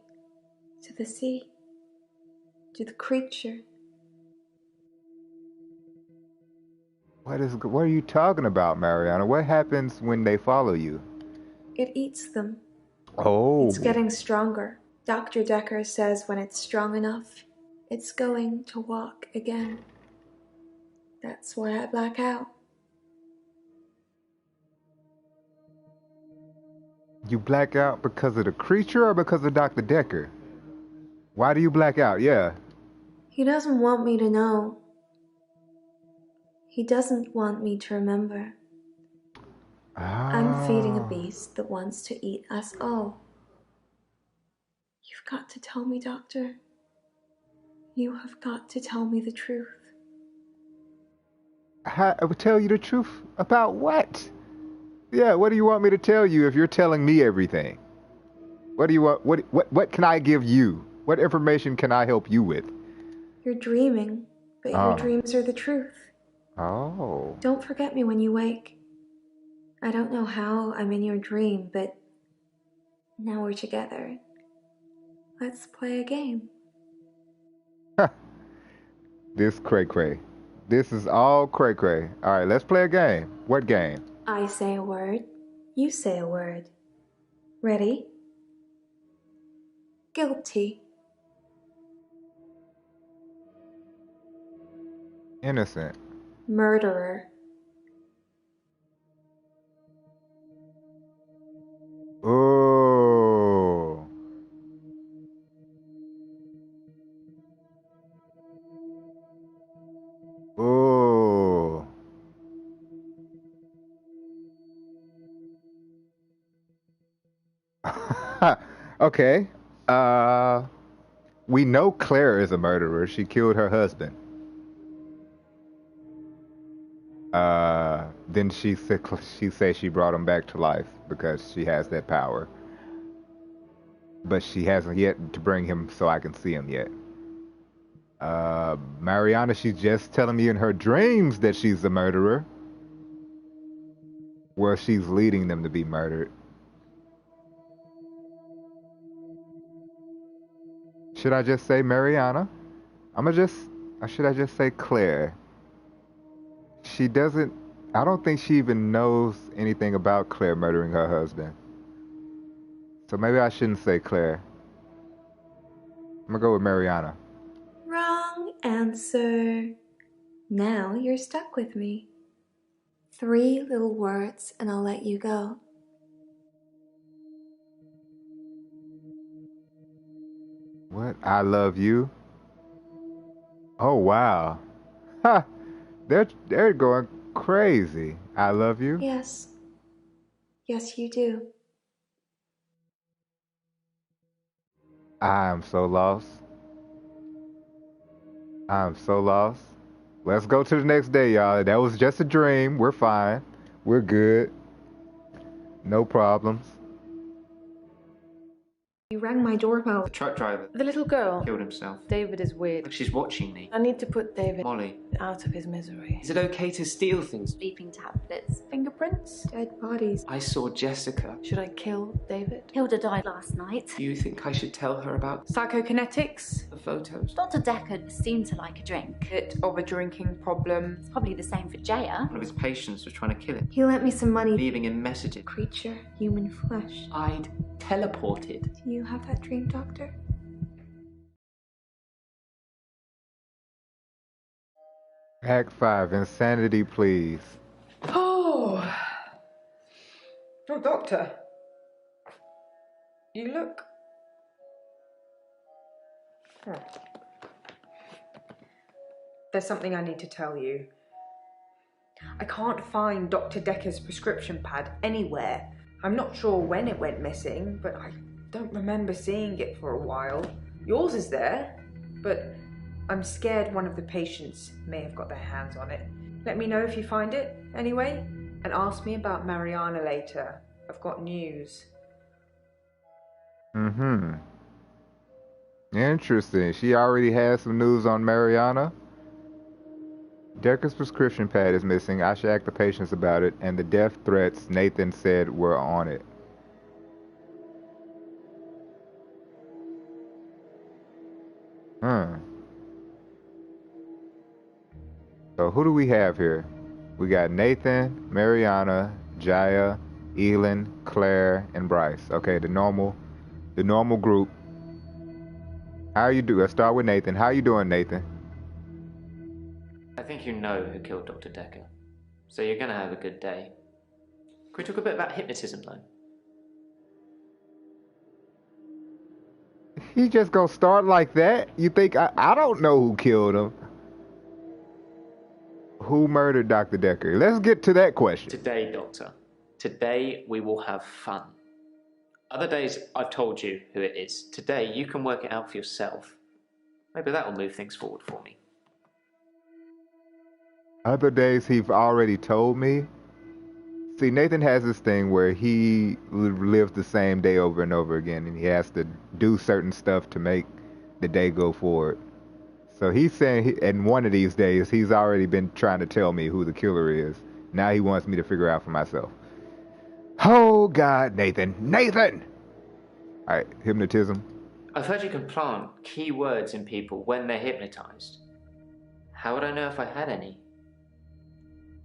to the sea, to the creature. What are you talking about, Mariana? What happens when they follow you? It eats them. Oh. It's getting stronger. Dr. Dekker says when it's strong enough, it's going to walk again. That's why I black out. You black out because of the creature or because of Dr. Dekker? Why do you black out? Yeah. He doesn't want me to know. He doesn't want me to remember. I'm feeding a beast that wants to eat us all. You've got to tell me, Doctor. You have got to tell me the truth. I would tell you the truth about what? Yeah, what do you want me to tell you if you're telling me everything? What do you want? What can I give you? What information can I help you with? You're dreaming, but your dreams are the truth. Oh. Don't forget me when you wake. I don't know how I'm in your dream, but now we're together. Let's play a game. This cray-cray. This is all cray-cray. All right, let's play a game. What game? I say a word, you say a word. Ready? Guilty. Innocent. Murderer. Oh. Oh. Okay. We know Claire is a murderer. She killed her husband. Then she said she brought him back to life because she has that power. But she hasn't yet to bring him so I can see him yet. Mariana, she's just telling me in her dreams that she's the murderer. Where she's leading them to be murdered. Should I just say Mariana? Should I just say Claire? I don't think she even knows anything about Claire murdering her husband. So maybe I shouldn't say Claire. I'm gonna go with Mariana. Wrong answer. Now you're stuck with me. 3 little words and I'll let you go. What? I love you? Oh, wow. Ha! They're going crazy. I love you? Yes. Yes, you do. I'm so lost. I'm so lost. Let's go to the next day, y'all. That was just a dream. We're fine. We're good. No problems. You rang my doorbell. The truck driver The little girl. killed himself. David is weird. Like she's watching me. I need to put David Molly. out of his misery. Is it okay to steal things? Sleeping tablets. Fingerprints? Dead bodies. I saw Jessica. Should I kill David? Hilda died last night. Do you think I should tell her about Psychokinetics? the photos? Dr. Dekker seemed to like a drink. Bit of a drinking problem. It's probably the same for Jaya. One of his patients was trying to kill him, He lent me some money. leaving him messages. Creature, human flesh. I'd teleported. Do you have that dream, Doctor? Act 5, Insanity, please. Oh! Oh, Doctor. You look... Hmm. There's something I need to tell you. I can't find Dr. Dekker's prescription pad anywhere. I'm not sure when it went missing, but I don't remember seeing it for a while. Yours is there, but I'm scared one of the patients may have got their hands on it. Let me know if you find it, anyway, and ask me about Mariana later. I've got news. Mm-hmm. Interesting. She already has some news on Mariana. Dekker's prescription pad is missing. I should ask the patients about it, and the death threats Nathan said were on it. So who do we have here? We got Nathan, Mariana, Jaya, Elin, Claire, and Bryce. Okay, the normal group. How you do? Let's start with Nathan. How you doing, Nathan? I think you know who killed Dr. Dekker, so you're gonna have a good day. Can we talk a bit about hypnotism, though? He just gonna start like that? You think I don't know who killed him? Who murdered Dr. Dekker? Let's get to that question. Today, Doctor. Today we will have fun. Other days I've told you who it is. Today you can work it out for yourself. Maybe that will move things forward for me. Other days he's already told me. See, Nathan has this thing where he lives the same day over and over again, and he has to do certain stuff to make the day go forward. So he's saying in one of these days he's already been trying to tell me who the killer is. Now he wants me to figure out for myself. Oh God, Nathan! Nathan! Alright, hypnotism. I've heard you can plant key words in people when they're hypnotized. How would I know if I had any?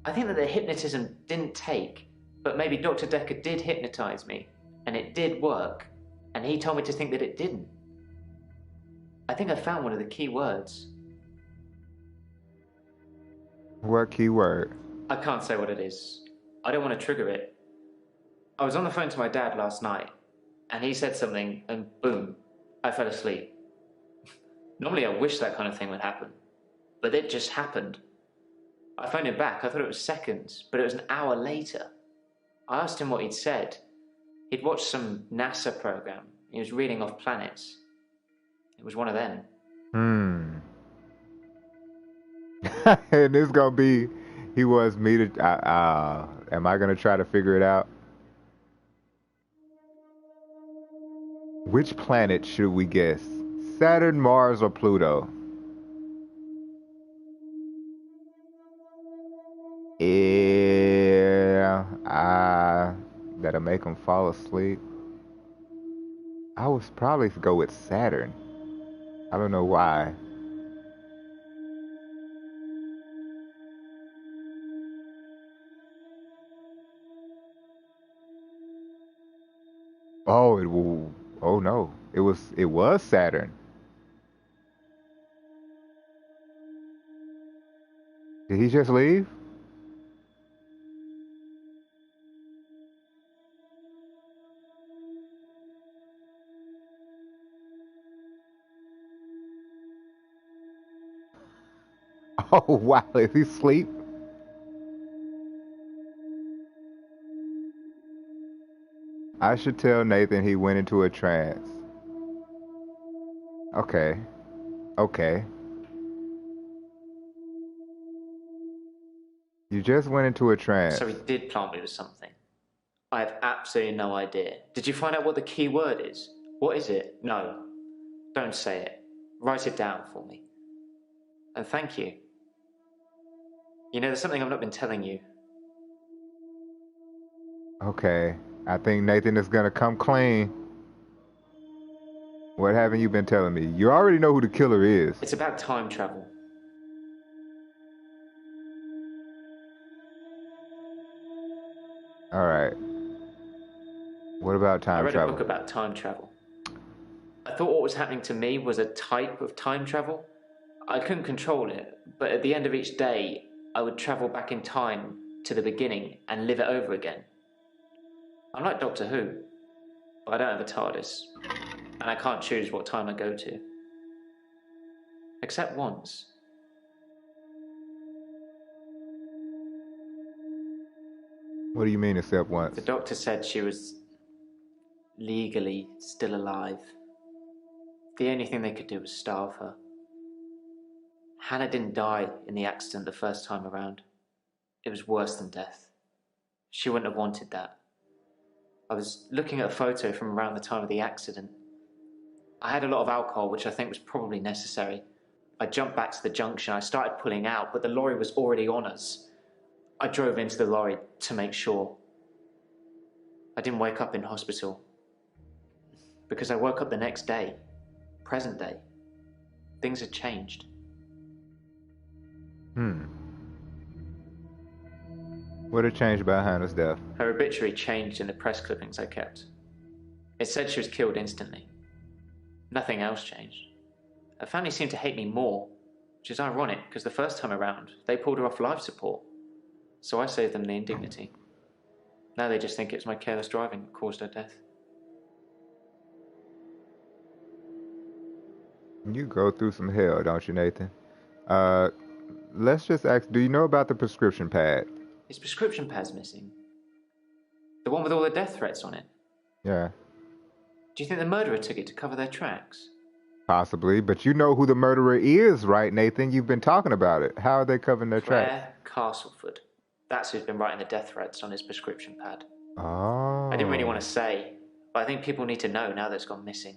I think that the hypnotism didn't take, but maybe Dr. Dekker did hypnotize me, and it did work, and he told me to think that it didn't. I think I found one of the key words. What key word? I can't say what it is. I don't want to trigger it. I was on the phone to my dad last night, and he said something, and boom, I fell asleep. Normally I wish that kind of thing would happen, but it just happened. I phoned him back. I thought it was seconds, but it was an hour later. I asked him what he'd said. He'd watched some NASA program. He was reading off planets. It was one of them. And it's gonna be, he wants me to, am I gonna try to figure it out? Which planet should we guess? Saturn, Mars, or Pluto? Yeah, that'll make him fall asleep. I would probably go with Saturn. I don't know why. Oh, it will. Oh no, it was Saturn. Did he just leave? Oh, wow. Is he asleep? I should tell Nathan he went into a trance. Okay. Okay. You just went into a trance. So he did plant me with something. I have absolutely no idea. Did you find out what the key word is? What is it? No. Don't say it. Write it down for me. And thank you. You know, there's something I've not been telling you. Okay. I think Nathan is gonna come clean. What haven't you been telling me? You already know who the killer is. It's about time travel. Alright. What about I time read travel? a book about time travel. I thought what was happening to me was a type of time travel. I couldn't control it, but at the end of each day, I would travel back in time to the beginning and live it over again. I'm like Doctor Who, but I don't have a TARDIS, and I can't choose what time I go to. Except once. What do you mean except once? The doctor said she was legally still alive. The only thing they could do was starve her. Hannah didn't die in the accident the first time around. It was worse than death. She wouldn't have wanted that. I was looking at a photo from around the time of the accident. I had a lot of alcohol, which I think was probably necessary. I jumped back to the junction. I started pulling out, but the lorry was already on us. I drove into the lorry to make sure. I didn't wake up in hospital because I woke up the next day, present day. Things had changed. What had changed about Hannah's death? Her obituary changed in the press clippings I kept. It said she was killed instantly. Nothing else changed. Her family seemed to hate me more, which is ironic because the first time around, they pulled her off life support. So I saved them the indignity. Now they just think it was my careless driving that caused her death. You go through some hell, don't you, Nathan? Let's just ask, do you know about the prescription pad? His prescription pad's missing. The one with all the death threats on it. Yeah, Do you think the murderer took it to cover their tracks? possibly. But you know who the murderer is, right, Nathan? You've been talking about it. How are they covering their tracks? Claire Castleford. That's who's been writing the death threats on his prescription pad. Oh. I didn't really want to say, but I think people need to know now that it's gone missing.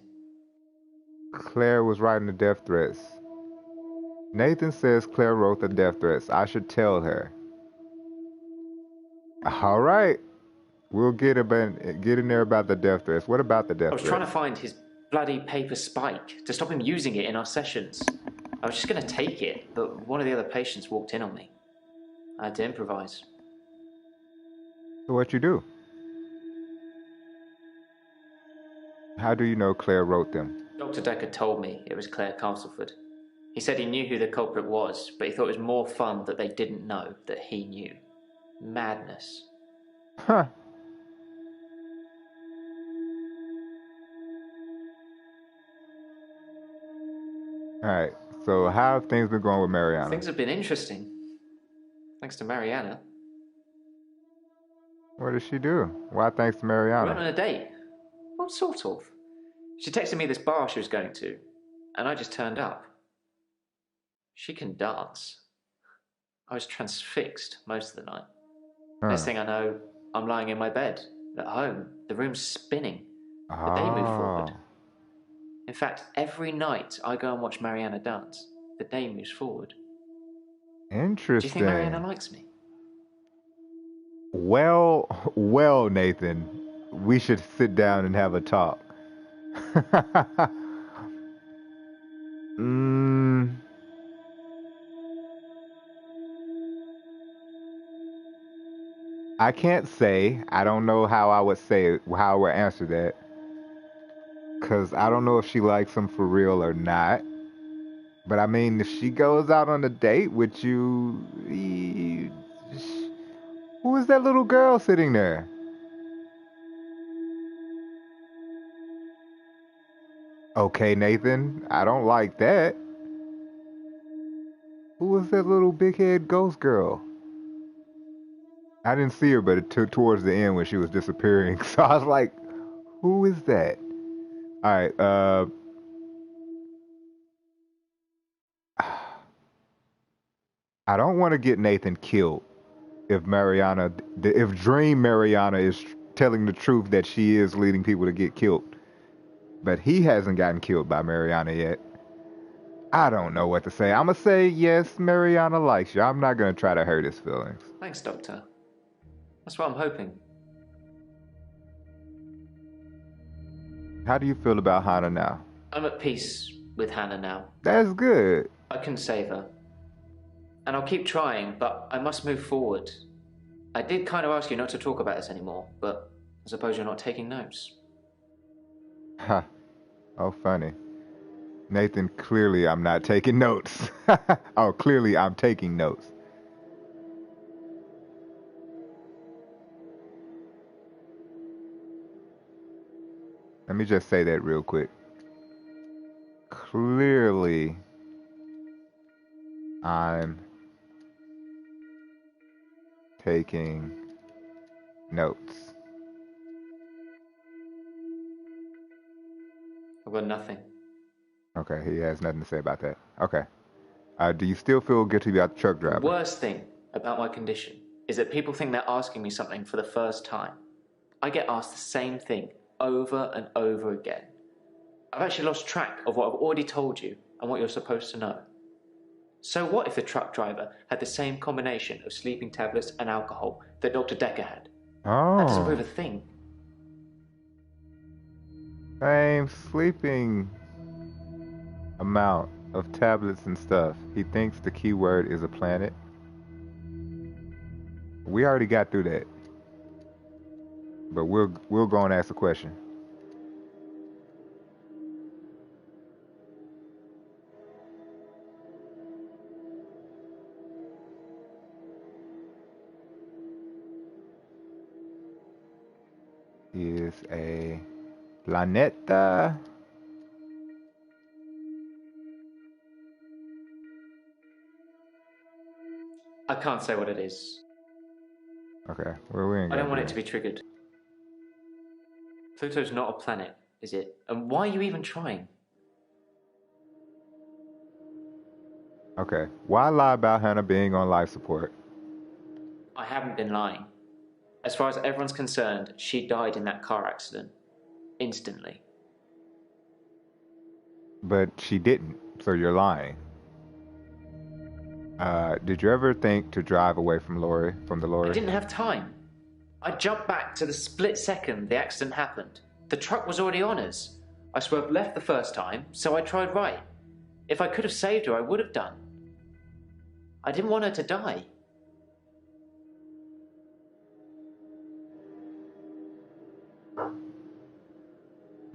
Claire was writing the death threats. Nathan says Claire wrote the death threats. I should tell her. All right. We'll get in there about the death threats. What about the death I was threats? trying to find his bloody paper spike to stop him using it in our sessions. I was just going to take it, but one of the other patients walked in on me. I had to improvise. So what you do? How do you know Claire wrote them? Dr. Dekker told me it was Claire Castleford. He said he knew who the culprit was, but he thought it was more fun that they didn't know that he knew. Madness. Huh. Alright, so how have things been going with Mariana? Things have been interesting. Thanks to Mariana. What did she do? Why thanks to We went Mariana? on a date. What sort of? She texted me this bar she was going to, and I just turned up. She can dance. I was transfixed most of the night. Next thing I know, I'm lying in my bed, at home. The room's spinning. The day moved forward. In fact, every night I go and watch Mariana dance, the day moves forward. Interesting. Do you think Mariana likes me? Well, Nathan, we should sit down and have a talk. I can't say. I don't know how I would say it, how I would answer that. Because I don't know if she likes him for real or not. But I mean, if she goes out on a date with you, who is that little girl sitting there? Okay, Nathan, I don't like that. Who was that little big head ghost girl? I didn't see her, but it took towards the end when she was disappearing. So I was like, who is that? All right, I don't want to get Nathan killed if Dream Mariana is telling the truth that she is leading people to get killed. But he hasn't gotten killed by Mariana yet. I don't know what to say. I'm going to say yes, Mariana likes you. I'm not going to try to hurt his feelings. Thanks, Doctor. That's what I'm hoping. How do you feel about Hannah now? I'm at peace with Hannah now. That's good. I can save her. And I'll keep trying, but I must move forward. I did kind of ask you not to talk about this anymore, but I suppose you're not taking notes. Ha. Oh, funny. Nathan, clearly I'm not taking notes. Oh, clearly I'm taking notes. Let me just say that real quick. Clearly I'm taking notes. I've got nothing. Okay, he has nothing to say about that. Okay. Do you still feel guilty about the truck driver? The worst thing about my condition is that people think they're asking me something for the first time. I get asked the same thing over and over again. I've actually lost track of what I've already told you and what you're supposed to know. So what if the truck driver had the same combination of sleeping tablets and alcohol that Dr. Dekker had? That doesn't prove a thing. Same sleeping amount of tablets and stuff. He thinks the key word is a planet. We already got through that. But we'll go and ask a question. Is a planeta. I can't say what it is. Okay, well, we ain't I don't gonna want do it to be triggered. Pluto's not a planet, is it? And why are you even trying? Okay, why lie about Hannah being on life support? I haven't been lying. As far as everyone's concerned, she died in that car accident. Instantly. But she didn't, so you're lying. Did you ever think to drive away from the lorry? I didn't have time. I jumped back to the split second the accident happened. The truck was already on us. I swerved left the first time, so I tried right. If I could have saved her, I would have done. I didn't want her to die.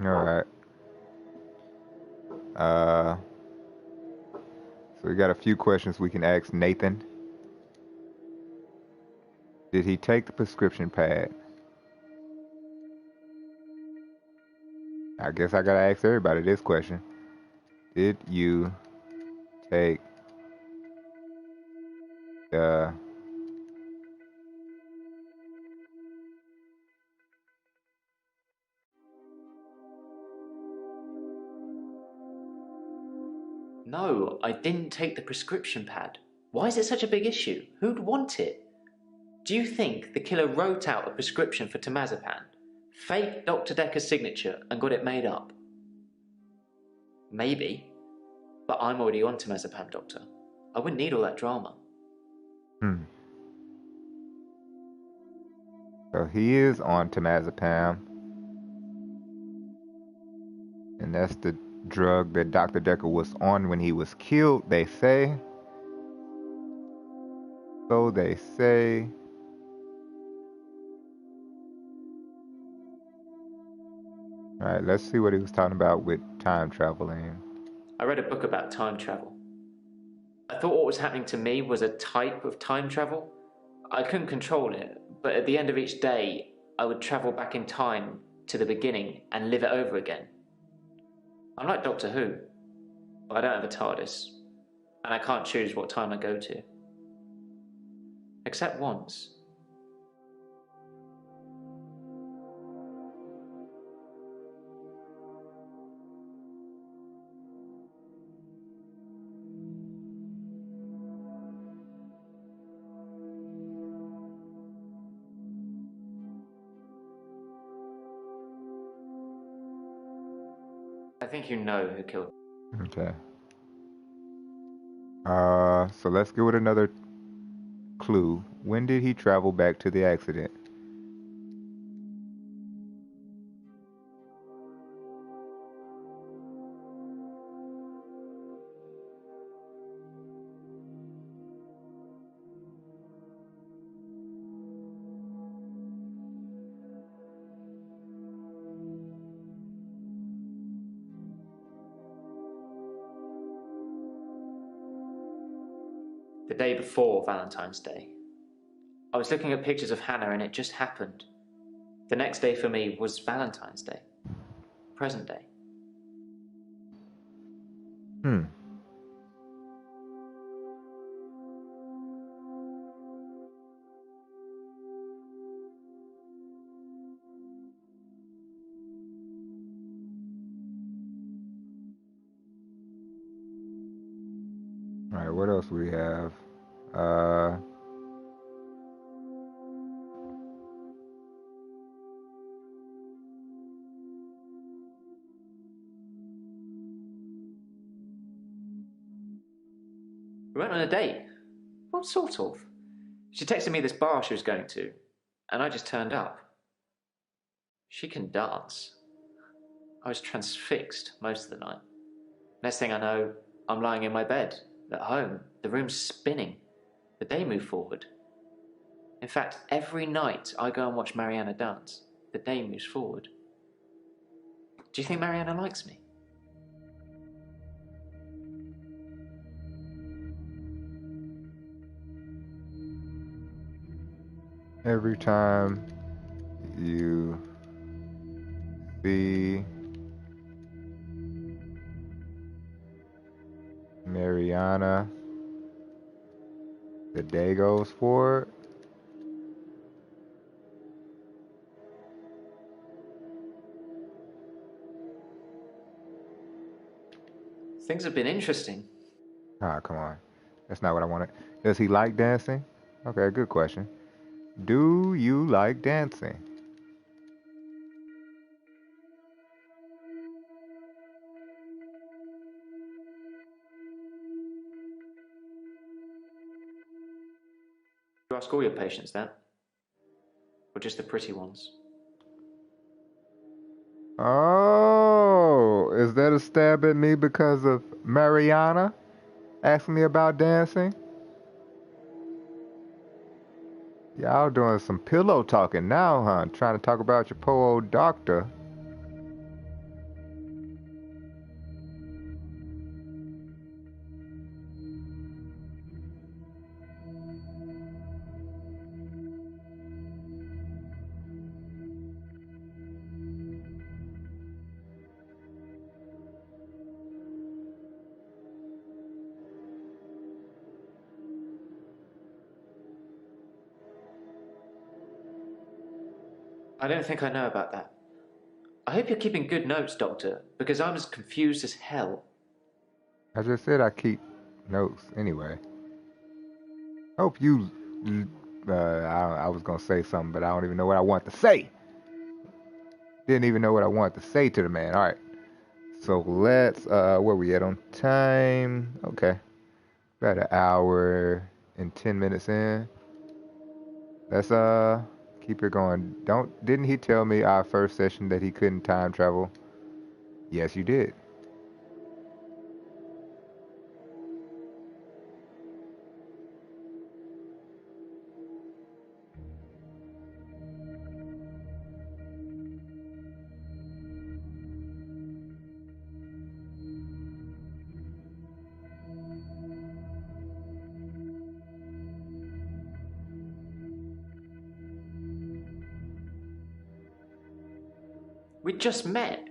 Alright. So we got a few questions we can ask Nathan. Did he take the prescription pad? I guess I gotta ask everybody this question. Did you take the No, I didn't take the prescription pad. Why is it such a big issue? Who'd want it? Do you think the killer wrote out a prescription for temazepam, faked Dr. Dekker's signature, and got it made up? Maybe. But I'm already on temazepam, Doctor. I wouldn't need all that drama. So he is on temazepam. And that's the drug that Dr. Dekker was on when he was killed, they say. So they say. Alright, let's see what he was talking about with time traveling. I read a book about time travel. I thought what was happening to me was a type of time travel. I couldn't control it, but at the end of each day, I would travel back in time to the beginning and live it over again. I'm like Doctor Who, but I don't have a TARDIS, and I can't choose what time I go to. Except once. I think you know who killed me. Okay. So let's go with another clue. When did he travel back to the accident? The day before Valentine's Day. I was looking at pictures of Hannah and it just happened. The next day for me was Valentine's Day. Present day. All right, what else we have? We went on a date. What sort of? She texted me this bar she was going to, and I just turned up. She can dance. I was transfixed most of the night. Next thing I know, I'm lying in my bed, at home. The room's spinning. The day moved forward. In fact, every night I go and watch Mariana dance, the day moves forward. Do you think Mariana likes me? Every time you see Mariana, the day goes forward. Things have been interesting. Ah, come on. That's not what I wanted. Does he like dancing? Okay, good question. Do you like dancing? You ask all your patients that? Or just the pretty ones? Oh, is that a stab at me because of Mariana asking me about dancing? Y'all doing some pillow talking now, huh? Trying to talk about your poor old doctor. I don't think I know about that. I hope you're keeping good notes, Doctor, because I'm as confused as hell. I just said I keep notes anyway. Hope you. I was gonna say something, but I don't even know what I want to say. Didn't even know what I wanted to say to the man. All right. So let's. Where we at on time? Okay. About an hour and 10 minutes in. Let's keep it going. Didn't he tell me our first session that he couldn't time travel? Yes, you did. We just met.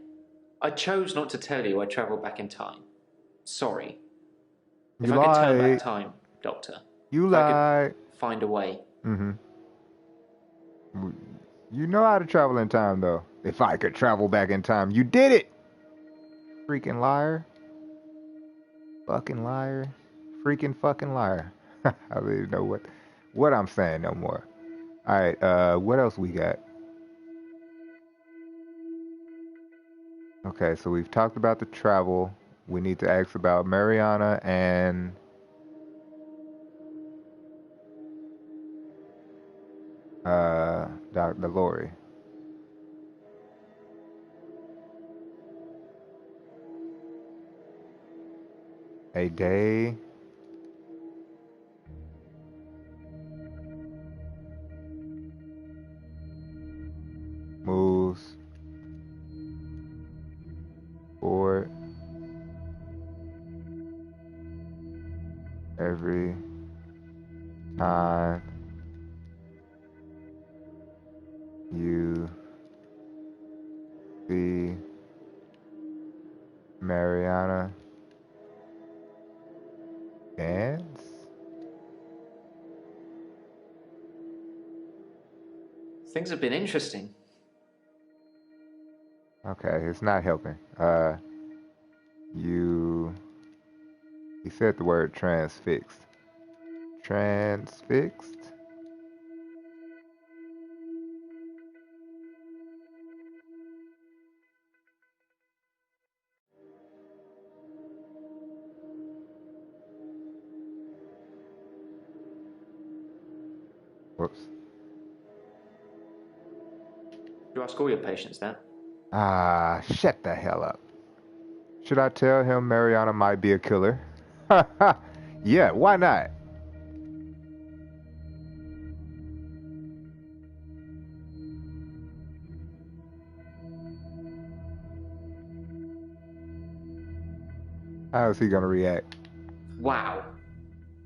I chose not to tell you I travelled back in time. Sorry. If You I could turn lied. back time, Doctor. You if I lied. could find a way. You know how to travel in time, though. If I could travel back in time, you did it! Freaking liar. Fucking liar. Freaking fucking liar. I don't even know what I'm saying no more. Alright, what else we got? Okay, so we've talked about the travel. We need to ask about Mariana and Dr. Lori. A day moves forward every time you see Mariana dance. Things have been interesting. Okay, it's not helping. He said the word transfixed. Transfixed? Whoops. You ask all your patients that. Shut the hell up. Should I tell him Mariana might be a killer? Yeah, why not? How is he gonna react? Wow.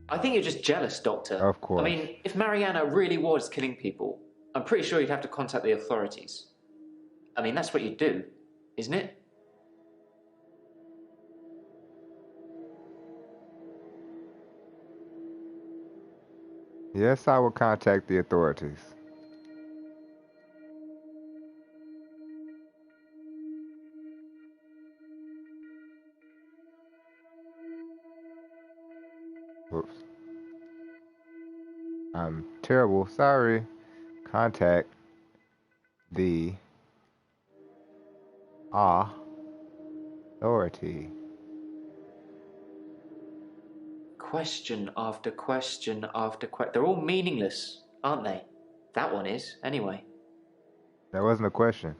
I think you're just jealous, Doctor. Of course. I mean, if Mariana really was killing people, I'm pretty sure you'd have to contact the authorities. I mean, that's what you do, isn't it? Yes, I will contact the authorities. Whoops. I'm terrible. Sorry. Contact the authority. Question after question after question. They're all meaningless, aren't they? That one is, anyway. That wasn't a question.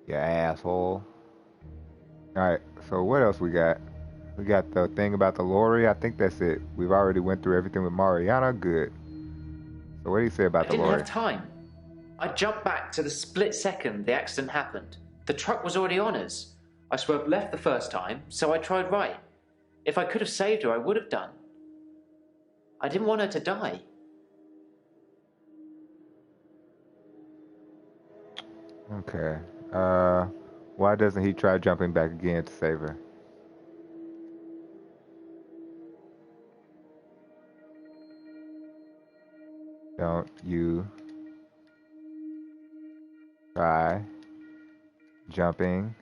You asshole. Alright, so what else we got? We got the thing about the Lori. I think that's it. We've already went through everything with Mariana. Good. So what do you say about I the didn't Lori? have time. I jumped back to the split second the accident happened. The truck was already on us. I swerved left the first time, so I tried right. If I could have saved her, I would have done. I didn't want her to die. Okay. Why doesn't he try jumping back again to save her? Don't you try jumping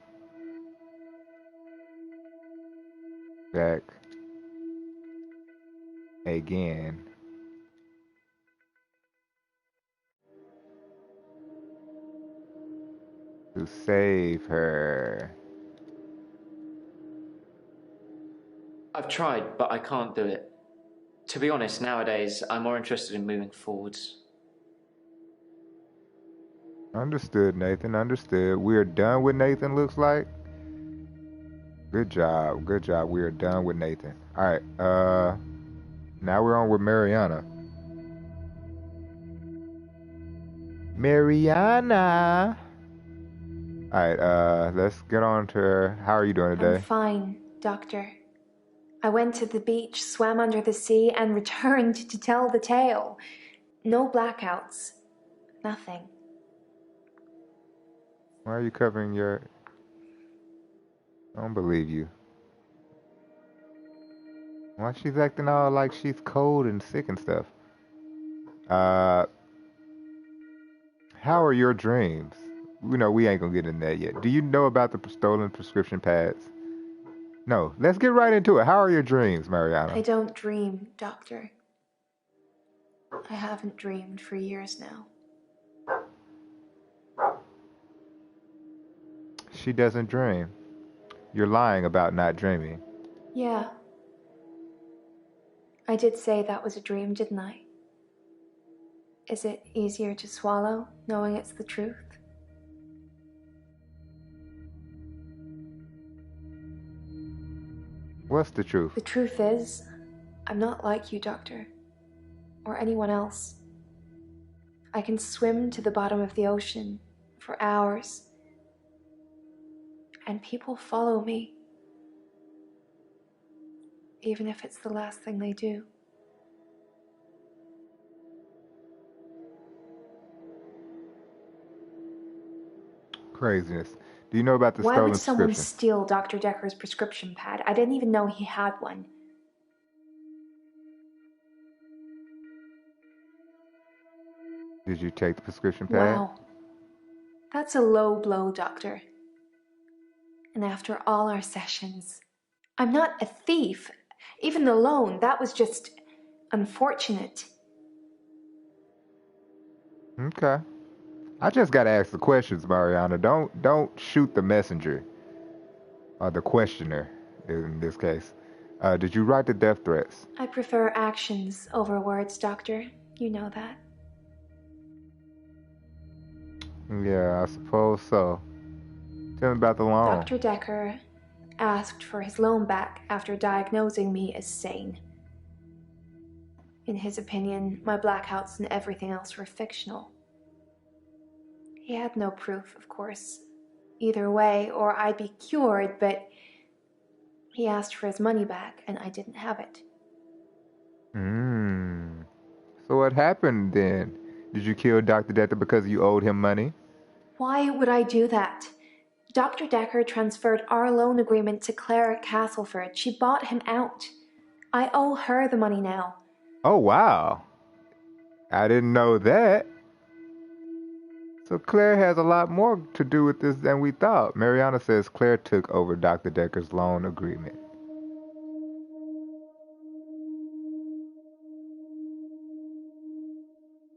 back again to save her. I've tried, but I can't do it. To be honest, nowadays, I'm more interested in moving forwards. Understood, Nathan. Understood. We're done with Nathan, looks like. Good job. Good job. We are done with Nathan. Alright, now we're on with Mariana. Mariana! Alright, let's get on to her. How are you doing today? I'm fine, Doctor. I went to the beach, swam under the sea, and returned to tell the tale. No blackouts. Nothing. Why are you covering your... I don't believe you. Why she's acting all like she's cold and sick and stuff? Uh, how are your dreams? You know, we ain't gonna get in that yet. Do you know about the stolen prescription pads? No. Let's get right into it. How are your dreams, Mariana? I don't dream, Doctor. I haven't dreamed for years now. She doesn't dream. You're lying about not dreaming. Yeah. I did say that was a dream, didn't I? Is it easier to swallow, knowing it's the truth? What's the truth? The truth is, I'm not like you, Doctor. Or anyone else. I can swim to the bottom of the ocean for hours. And people follow me. Even if it's the last thing they do. Craziness. Do you know about the Why stolen would someone prescription? steal Dr. Dekker's prescription pad? I didn't even know he had one. Did you take the prescription pad? Wow. That's a low blow, Doctor. And after all our sessions, I'm not a thief. Even the loan, that was just unfortunate. Okay. I just gotta ask the questions, Mariana. Don't shoot the messenger. Or the questioner, in this case. Did you write the death threats? I prefer actions over words, Doctor. You know that. Yeah, I suppose so. Tell me about the loan. Dr. Dekker asked for his loan back after diagnosing me as sane. In his opinion, my blackouts and everything else were fictional. He had no proof, of course, either way, or I'd be cured, but he asked for his money back, and I didn't have it. So what happened then? Did you kill Dr. Dekker because you owed him money? Why would I do that? Dr. Dekker transferred our loan agreement to Claire at Castleford. She bought him out. I owe her the money now. Oh, wow. I didn't know that. So Claire has a lot more to do with this than we thought. Mariana says Claire took over Dr. Dekker's loan agreement.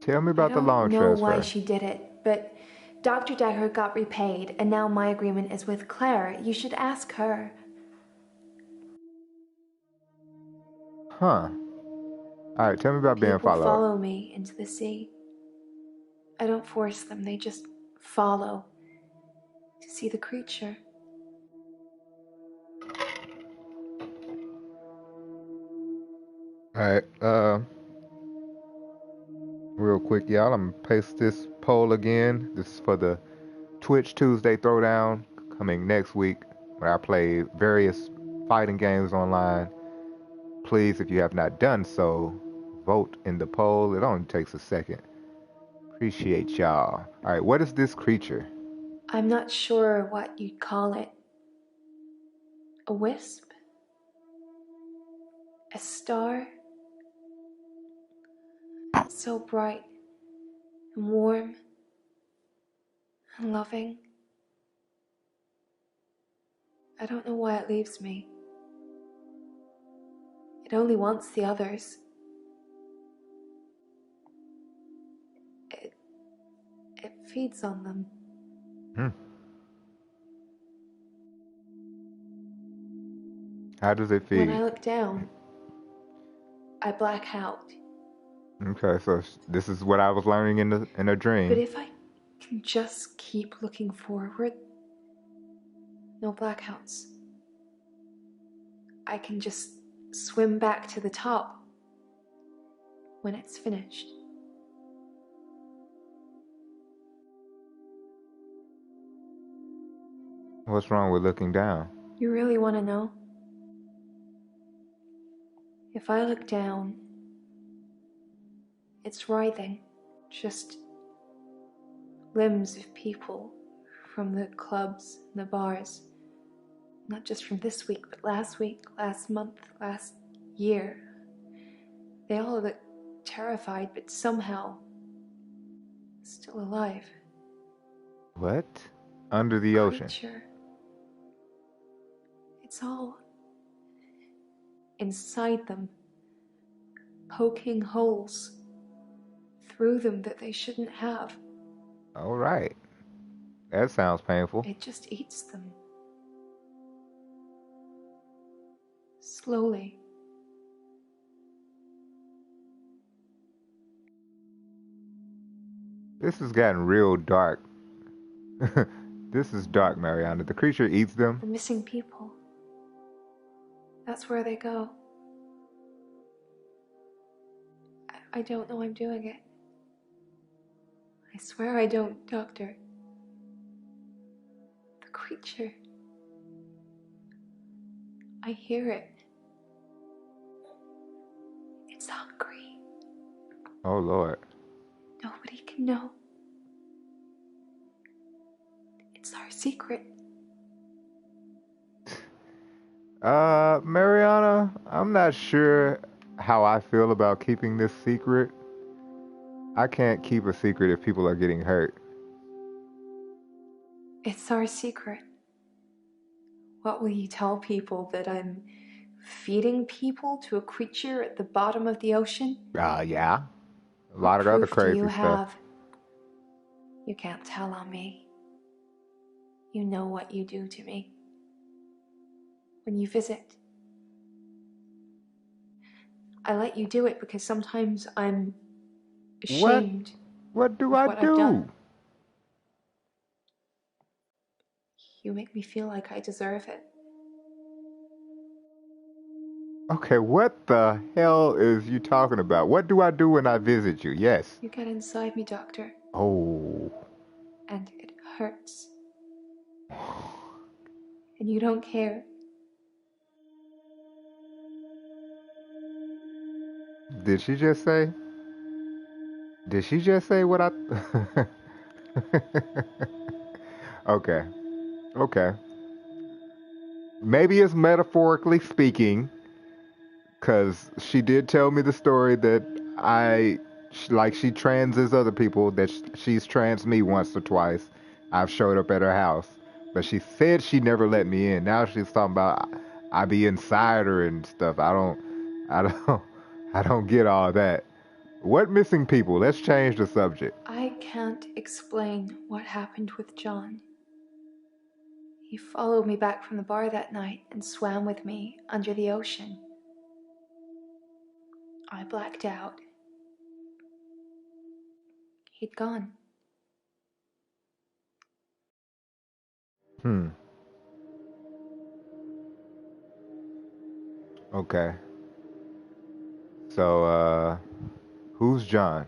Tell me about the loan I don't know transfer. why she did it, but Dr. Dekker got repaid, and now my agreement is with Claire. You should ask her. Huh. Alright, tell me about being People followed. follow me into the sea. I don't force them, they just follow to see the creature. Alright, real quick, y'all, I'm gonna paste this poll again. This is for the Twitch Tuesday Throwdown coming next week, where I play various fighting games online. Please, if you have not done so, vote in the poll. It only takes a second. Appreciate y'all. Alright, what is this creature? I'm not sure what you'd call it. A wisp? A star? It's so bright and warm and loving. I don't know why it leaves me. It only wants the others. It feeds on them. How does it feed? When I look down, I black out. Okay, so this is what I was learning in a dream. But if I can just keep looking forward, no blackouts. I can just swim back to the top when it's finished. What's wrong with looking down? You really want to know? If I look down, it's writhing, just limbs of people from the clubs, the bars. Not just from this week, but last week, last month, last year. They all look terrified, but somehow still alive. What? Under the ocean. Creature. It's all inside them, poking holes through them that they shouldn't have. All right. That sounds painful. It just eats them. Slowly. This has gotten real dark. This is dark, Mariana. The creature eats them. The missing people. That's where they go. I don't know I'm doing it. I swear I don't, Doctor. The creature. I hear it. It's hungry. Oh, Lord. Nobody can know. It's our secret. Mariana, I'm not sure how I feel about keeping this secret. I can't keep a secret if people are getting hurt. It's our secret. What will you tell people, that I'm feeding people to a creature at the bottom of the ocean? Yeah. A lot of What other proof do crazy you stuff. have? You can't tell on me. You know what you do to me. When you visit, I let you do it because sometimes I'm ashamed. What do of I what do? I've done. You make me feel like I deserve it. Okay, what the hell is you talking about? What do I do when I visit you? Yes. You get inside me, Doctor, Oh. and it hurts. And you don't care. Did she just say? Did she just say what I... Okay. Okay. Maybe it's metaphorically speaking, because she did tell me the story that she transes other people, that she's trans me once or twice. I've showed up at her house, but she said she never let me in. Now she's talking about I be inside her and stuff. I don't get all that. What missing people? Let's change the subject. I can't explain what happened with John. He followed me back from the bar that night and swam with me under the ocean. I blacked out. He'd gone. Okay. So, who's John?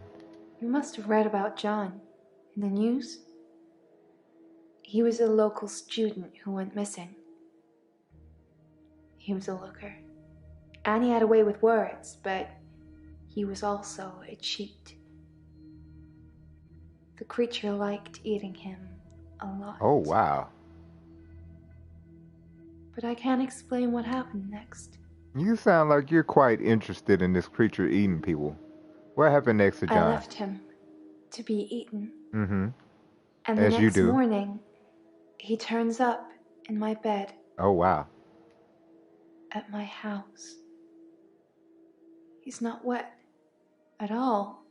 You must have read about John in the news. He was a local student who went missing. He was a looker. And he had a way with words, but he was also a cheat. The creature liked eating him a lot. Oh, wow. But I can't explain what happened next. You sound like you're quite interested in this creature eating people. What happened next to John? I left him to be eaten. Mm-hmm. And As the you next do. morning, he turns up in my bed Oh, wow. at my house. He's not wet at all.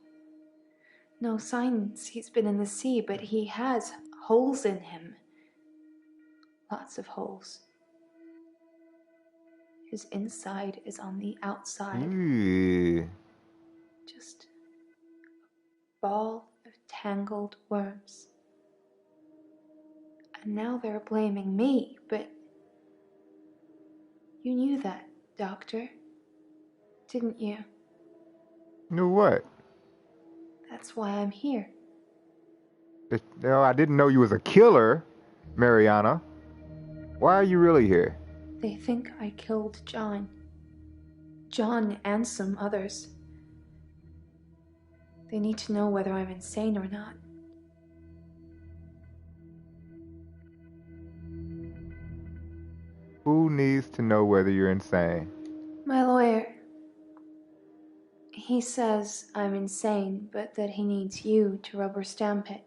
No signs he's been in the sea, but he has holes in him. Lots of holes. His inside is on the outside. Ew. Just a ball of tangled worms. And now they're blaming me, but you knew that, Doctor, didn't you? Knew what? That's why I'm here. No, I didn't know you was a killer, Mariana. Why are you really here? They think I killed John. John and some others. They need to know whether I'm insane or not. Who needs to know whether you're insane? My lawyer. He says I'm insane, but that he needs you to rubber stamp it.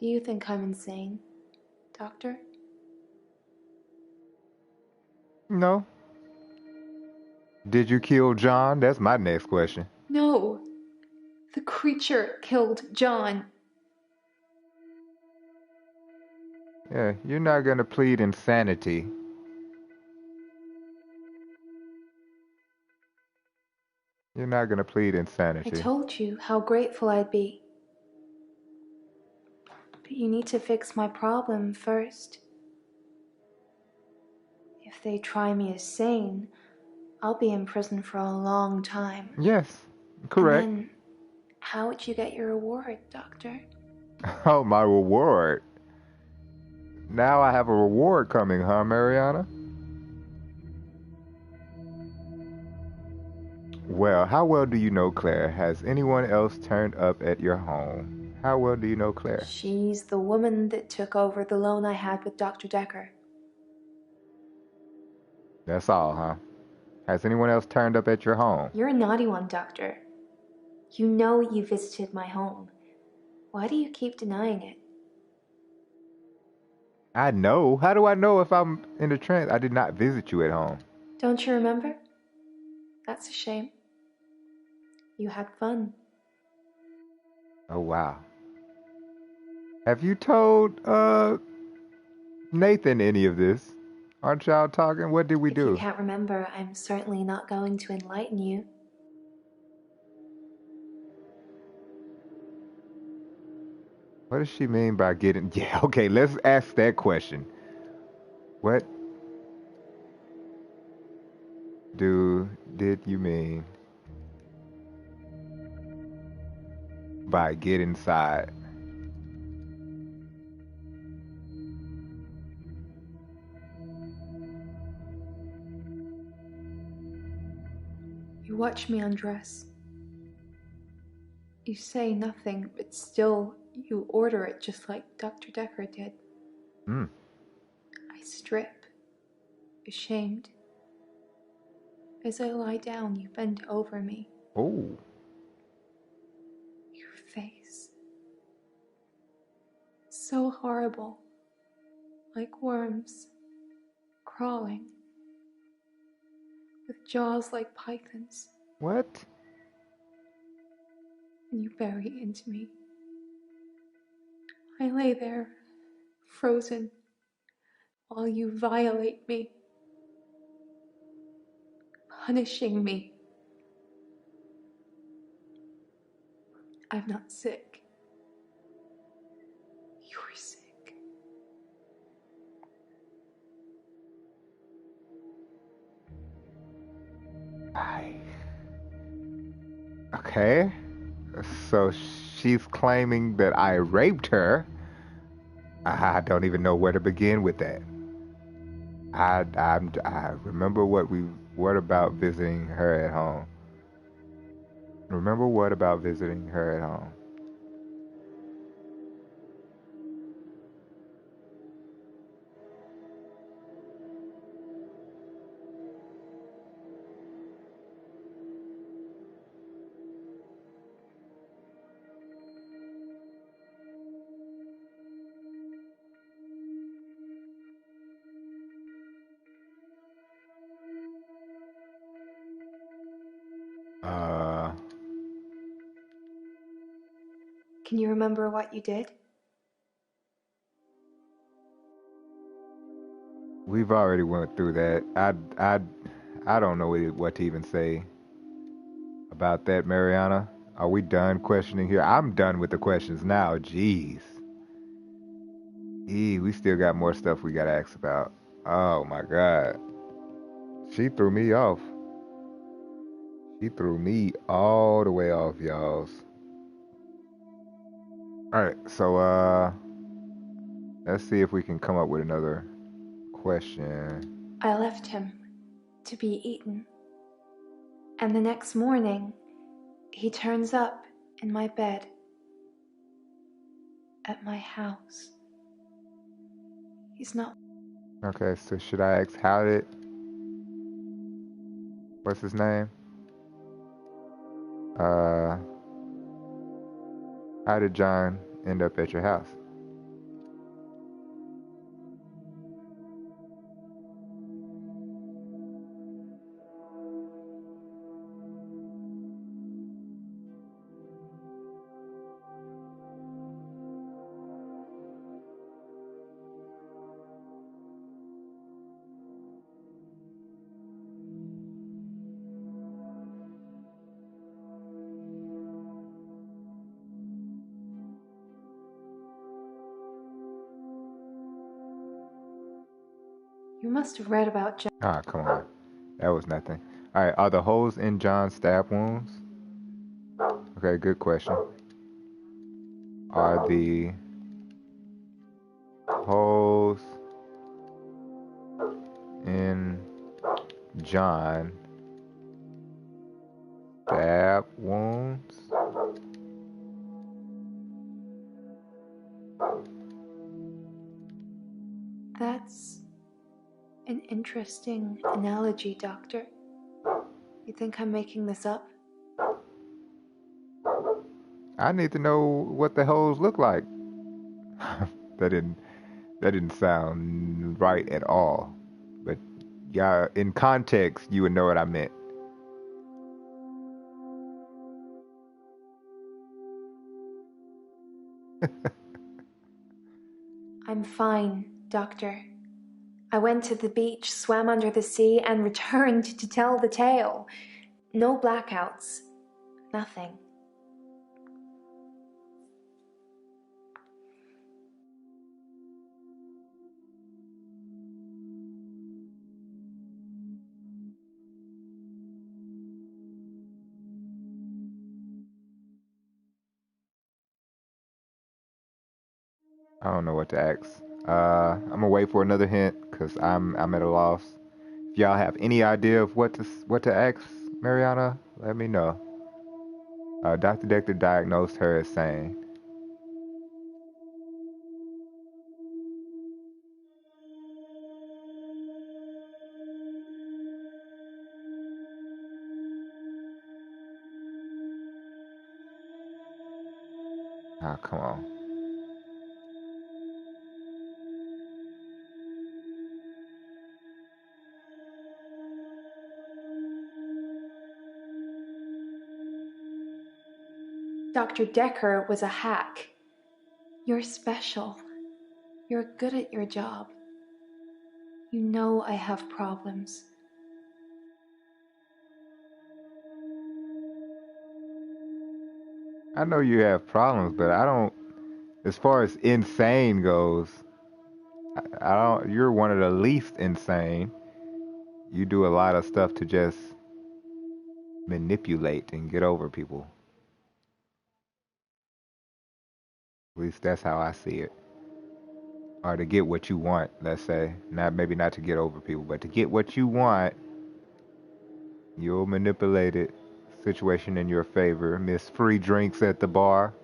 Do you think I'm insane, Doctor? No. Did you kill John? That's my next question. No. The creature killed John. Yeah, you're not gonna plead insanity. You're not gonna plead I insanity. told you how grateful I'd be. But you need to fix my problem first. If they try me as sane, I'll be in prison for a long time. Yes, correct. And then, how would you get your reward, Doctor? Oh, my reward. Now I have a reward coming, huh, Mariana? Well, how well do you know Claire? Has anyone else turned up at your home? How well do you know Claire? She's the woman that took over the loan I had with Dr. Dekker. That's all, huh? Has anyone else turned up at your home? You're a naughty one, Doctor. You know you visited my home. Why do you keep denying it? I know. How do I know if I'm in a trance? I did not visit you at home. Don't you remember? That's a shame. You had fun. Oh, wow. Have you told Nathan any of this? Aren't y'all talking? What did we If do? you can't remember, I'm certainly not going to enlighten you. What does she mean by getting... Yeah, okay, let's ask that question. What did you mean by get inside? You watch me undress. You say nothing, but still you order it just like Dr. Dekker did. Hmm. I strip, ashamed. As I lie down, you bend over me. Oh. Your face. So horrible. Like worms. Crawling. With jaws like pythons. What? And you bury into me. I lay there, frozen, while you violate me. Punishing me. I'm not sick. You're sick. Okay. So she's claiming that I raped her. I don't even know where to begin with that. I remember what about visiting her at home? Remember what about visiting her at home? Can you remember what you did? We've already went through that. I don't know what to even say about that, Mariana. Are we done questioning here? I'm done with the questions now. Jeez. We still got more stuff we gotta ask about. Oh my God. She threw me off. She threw me all the way off, y'all. Alright, so let's see if we can come up with another question. I left him to be eaten. And the next morning, he turns up in my bed at my house. He's not Okay, so should I ask what's his name? Uh, how did John end up at your house? You must have read about John. Ah, come on. That was nothing. Alright, are the holes in John's stab wounds? Okay, good question. Are the holes in John stab wounds? That's an interesting analogy, Doctor. You think I'm making this up? I need to know what the holes look like. that didn't that didn't sound right at all. But yeah, in context, you would know what I meant. I'm fine, Doctor. I went to the beach, swam under the sea, and returned to tell the tale. No blackouts. Nothing. I don't know what to ask. I'm gonna wait for another hint because I'm at a loss. If y'all have any idea of what to ask Mariana, let me know. Dr. Dekker diagnosed her as sane. Ah, come on. Dr. Dekker was a hack. You're special. You're good at your job. You know I have problems. I know you have problems, but I don't. As far as insane goes, I don't. You're one of the least insane. You do a lot of stuff to just manipulate and get over people. At least that's how I see it. Or to get what you want, let's say. Maybe not to get over people, but to get what you want, you'll manipulate it. Situation in your favor. Miss free drinks at the bar,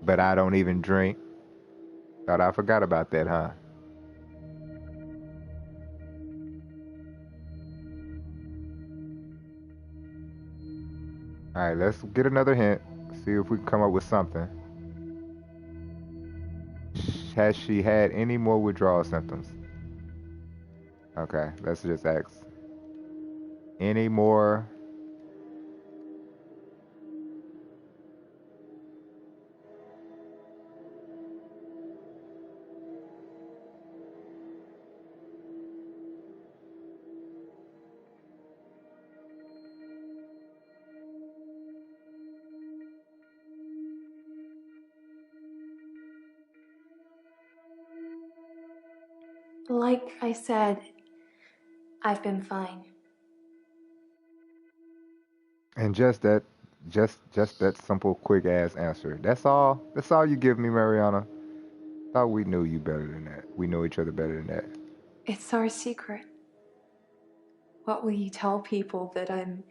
but I don't even drink. Thought I forgot about that, huh? Alright, let's get another hint. See if we can come up with something. Has she had any more withdrawal symptoms? Okay, let's just ask. Any more? Like I said, I've been fine. And just that simple, quick ass answer. That's all. That's all you give me, Mariana. Thought we knew you better than that. We know each other better than that. It's our secret. What will you tell people, that I'm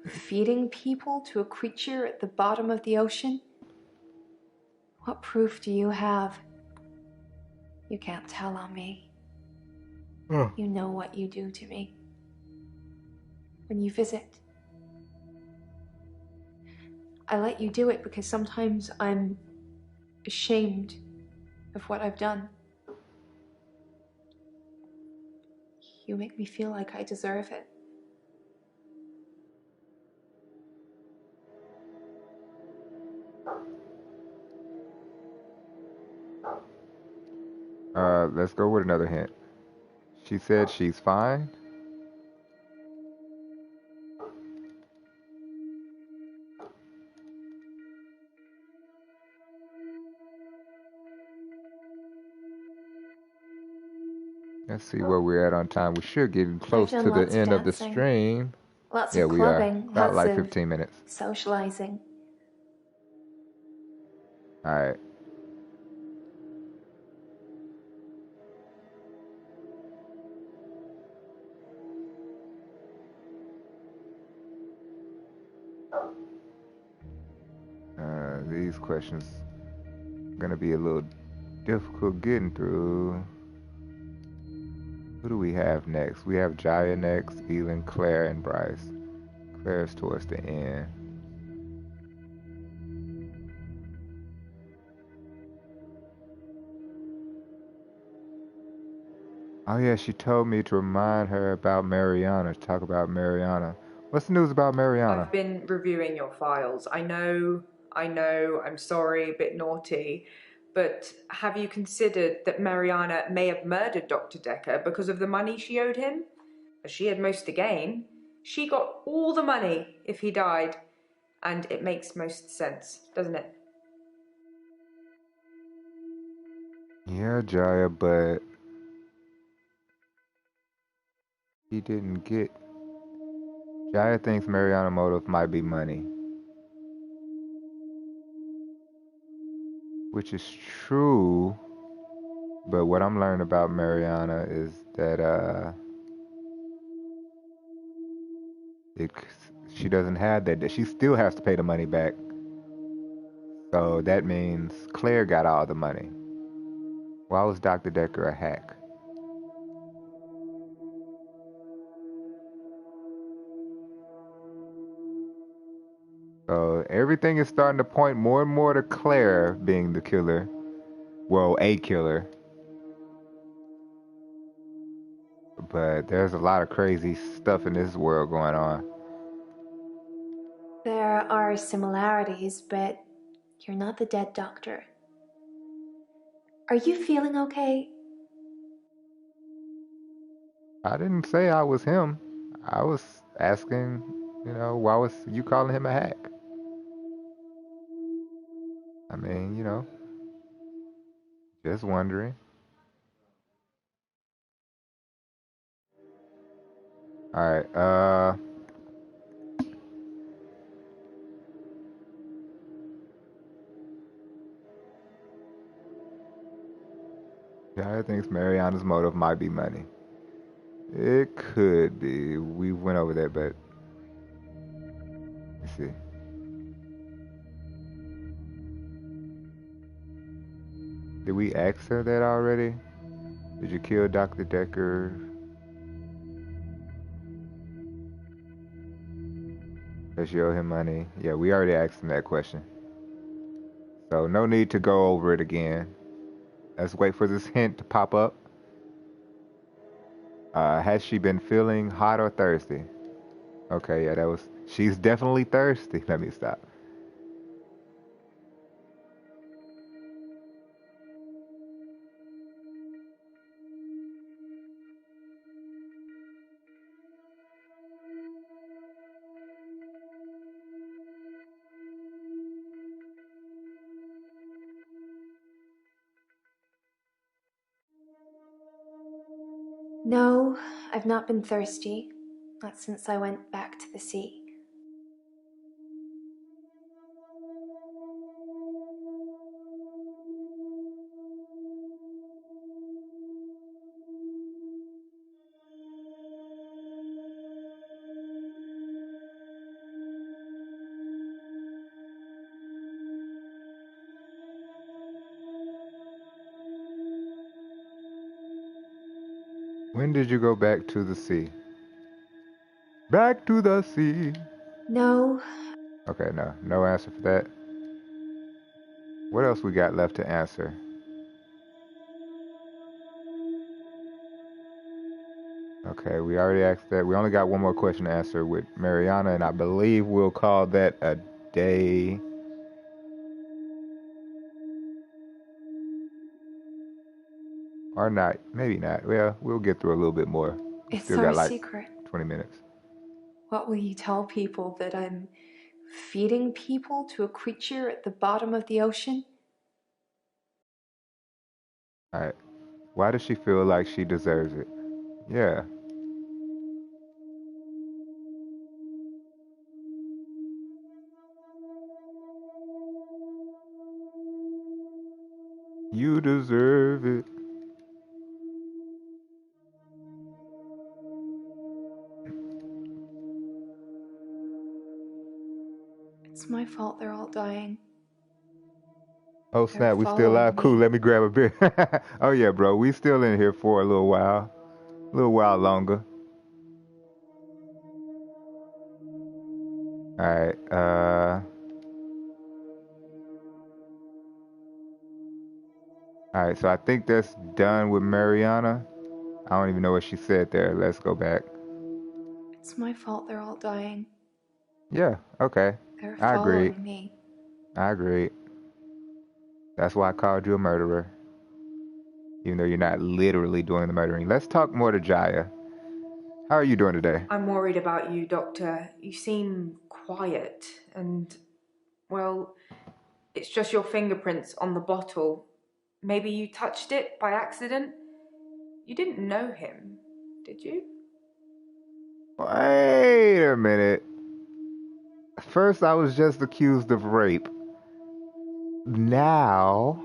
feeding people to a creature at the bottom of the ocean? What proof do you have? You can't tell on me. You know what you do to me. When you visit, I let you do it because sometimes I'm ashamed of what I've done. You make me feel like I deserve it. Let's go with another hint. She said she's fine. Let's see where we're at on time. We should get close done to the lots of end of the dancing. stream. Lots Yeah, of we are. clubbing, About lots like of 15 minutes. socializing. All right. These questions are gonna be a little difficult getting through. Who do we have next? We have Jaya next, Elin, Claire, and Bryce. Claire's towards the end. Oh yeah, she told me to remind her about Mariana, to talk about Mariana. What's the news about Mariana? I've been reviewing your files. I know, I'm sorry, a bit naughty, but have you considered that Mariana may have murdered Dr. Dekker because of the money she owed him? As she had most to gain. She got all the money if he died, and it makes most sense, doesn't it? Yeah, Jaya, but he didn't get. Jaya thinks Mariana's motive might be money, which is true. But what I'm learning about Mariana is that it, she doesn't have that. She still has to pay the money back. So that means Claire got all the money. Why was Dr. Dekker a hack? So everything is starting to point more and more to Claire being the killer. Well, a killer. But there's a lot of crazy stuff in this world going on. There are similarities, but you're not the dead doctor. Are you feeling okay? I didn't say I was him. I was asking, why was you calling him a hack? I mean, just wondering. Alright, Jaya thinks Mariana's motive might be money. It could be. We went over that, but let's see. Did we ask her that already? Did you kill Dr. Dekker? Does you owe him money? Yeah, we already asked him that question. So no need to go over it again. Let's wait for this hint to pop up. Has she been feeling hot or thirsty? Okay, yeah, she's definitely thirsty. Let me stop. No, I've not been thirsty. Not since I went back to the sea. When did you go back to the sea? Back to the sea. No, Okay, no. No answer for that. What else we got left to answer? Okay, we already asked that. We only got one more question to answer with Mariana, and I believe we'll call that a day. Or not. Maybe not. Well, we'll get through a little bit more. We it's still our got like secret. 20 minutes. What will you tell people, that I'm feeding people to a creature at the bottom of the ocean? Alright. Why does she feel like she deserves it? Yeah. You deserve it. It's my fault they're all dying. Oh They're snap, we still following live? Cool, me. let me grab a beer. Oh yeah, bro, we still in here for a little while. A little while longer. Alright, Alright, so I think that's done with Mariana. I don't even know what she said there. Let's go back. It's my fault they're all dying. Yeah, okay. They're I agree. following me. I agree. That's why I called you a murderer. Even though you're not literally doing the murdering. Let's talk more to Jaya. How are you doing today? I'm worried about you, Doctor. You seem quiet and, well, it's just your fingerprints on the bottle. Maybe you touched it by accident? You didn't know him, did you? Wait a minute. First, I was just accused of rape. Now,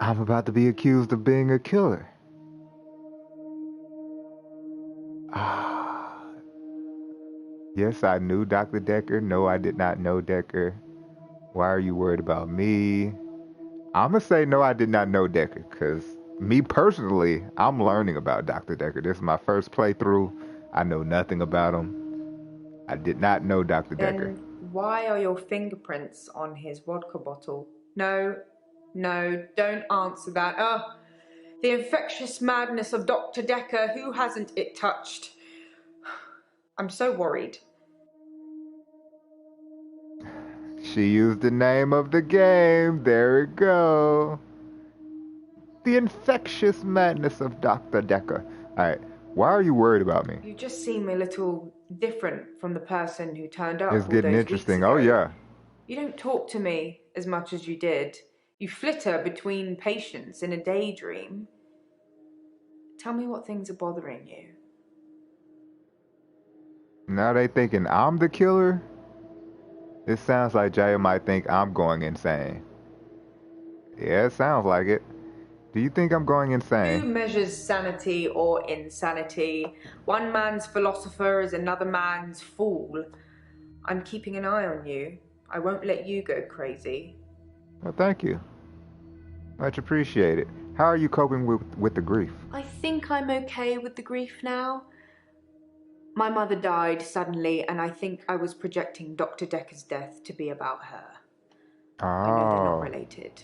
I'm about to be accused of being a killer. Ah. Yes, I knew Dr. Dekker. No, I did not know Dekker. Why are you worried about me? I'm going to say no, I did not know Dekker, because me personally, I'm learning about Dr. Dekker. This is my first playthrough. I know nothing about him. I did not know Dr. Dekker. Then why are your fingerprints on his vodka bottle? No, don't answer that. Oh, the infectious madness of Dr. Dekker, who hasn't it touched? I'm so worried. She used the name of the game. There we go. The infectious madness of Dr. Dekker. Alright, why are you worried about me? You just seem a little different from the person who turned up It's all getting those weeks interesting. ago. Oh, yeah. You don't talk to me as much as you did. You flitter between patients in a daydream. Tell me what things are bothering you. Now they thinking I'm the killer? It sounds like Jaya might think I'm going insane. Yeah, it sounds like it. Do you think I'm going Who insane? measures sanity or insanity? One man's philosopher is another man's fool. I'm keeping an eye on you. I won't let you go crazy. Well, thank you. Much appreciated. How are you coping with the grief? I think I'm okay with the grief now. My mother died suddenly, and I think I was projecting Dr. Dekker's death to be about her. I know they're not Oh. related.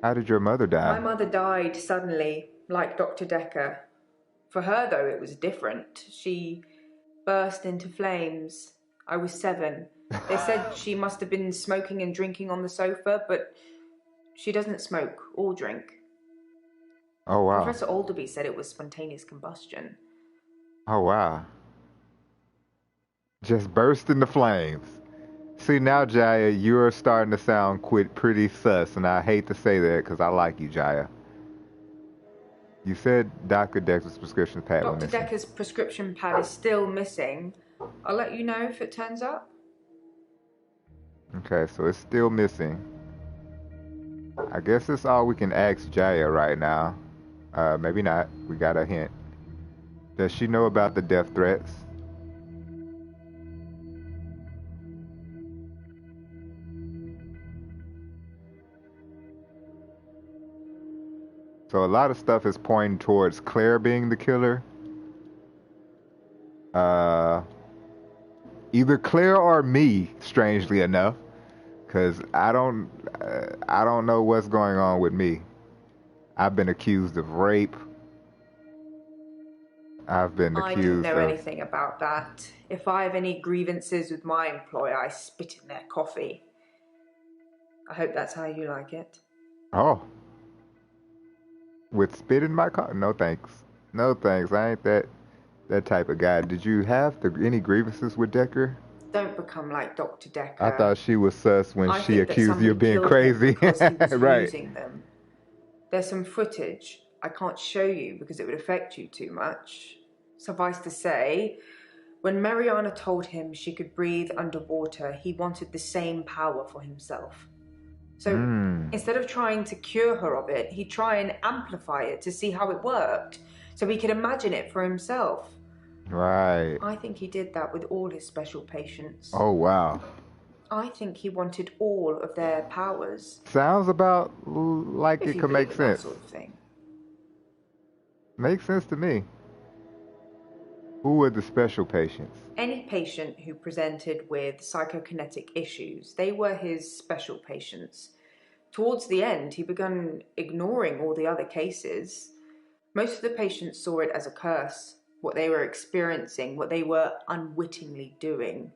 How did your mother die? My mother died suddenly, like Dr. Dekker. For her, though, it was different. She burst into flames. I was 7. They said she must have been smoking and drinking on the sofa, but she doesn't smoke or drink. Oh, wow. Professor Alderby said it was spontaneous combustion. Oh, wow. Just burst into flames. See, now, Jaya, you're starting to sound pretty sus, and I hate to say that because I like you, Jaya. You said Dr. Dekker's prescription pad went Dr. missing. Dekker's prescription pad is still missing. I'll let you know if it turns up. Okay, so it's still missing. I guess that's all we can ask Jaya right now. Maybe not. We got a hint. Does she know about the death threats? So a lot of stuff is pointing towards Claire being the killer. Either Claire or me, strangely enough, because I don't know what's going on with me. I've been accused of rape. I've been I don't accused know of. anything about that. If I have any grievances with my employer, I spit in their coffee. I hope that's how you like it. Oh, with spit in my car? No thanks. No thanks. I ain't that type of guy. Did you have any grievances with Dekker? Don't become like Dr. Dekker. I thought she was sus when I she think that accused you of somebody being killed him crazy. because he was Right. using them. There's some footage I can't show you because it would affect you too much. Suffice to say, when Mariana told him she could breathe underwater, he wanted the same power for himself. So instead of trying to cure her of it, he'd try and amplify it to see how it worked, so he could imagine it for himself. Right. I think he did that with all his special patients. Oh, wow. I think he wanted all of their powers. Sounds about like If it you could make believe in that sense. sort of thing. Makes sense to me. Who were the special patients? Any patient who presented with psychokinetic issues, they were his special patients. Towards the end, he began ignoring all the other cases. Most of the patients saw it as a curse, what they were experiencing, what they were unwittingly doing.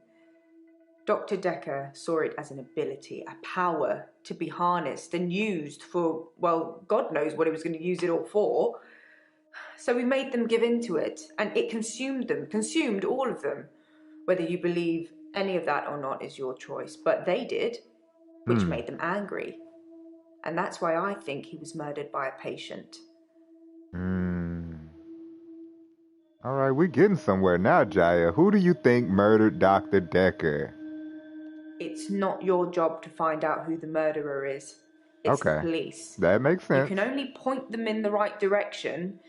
Dr. Dekker saw it as an ability, a power to be harnessed and used for, well, God knows what he was going to use it all for. So we made them give in to it, and it consumed them, consumed all of them. Whether you believe any of that or not is your choice, but they did, which made them angry. And that's why I think he was murdered by a patient. All right, we're getting somewhere now, Jaya. Who do you think murdered Dr. Dekker? It's not your job to find out who the murderer is. It's the police. That makes sense. You can only point them in the right direction.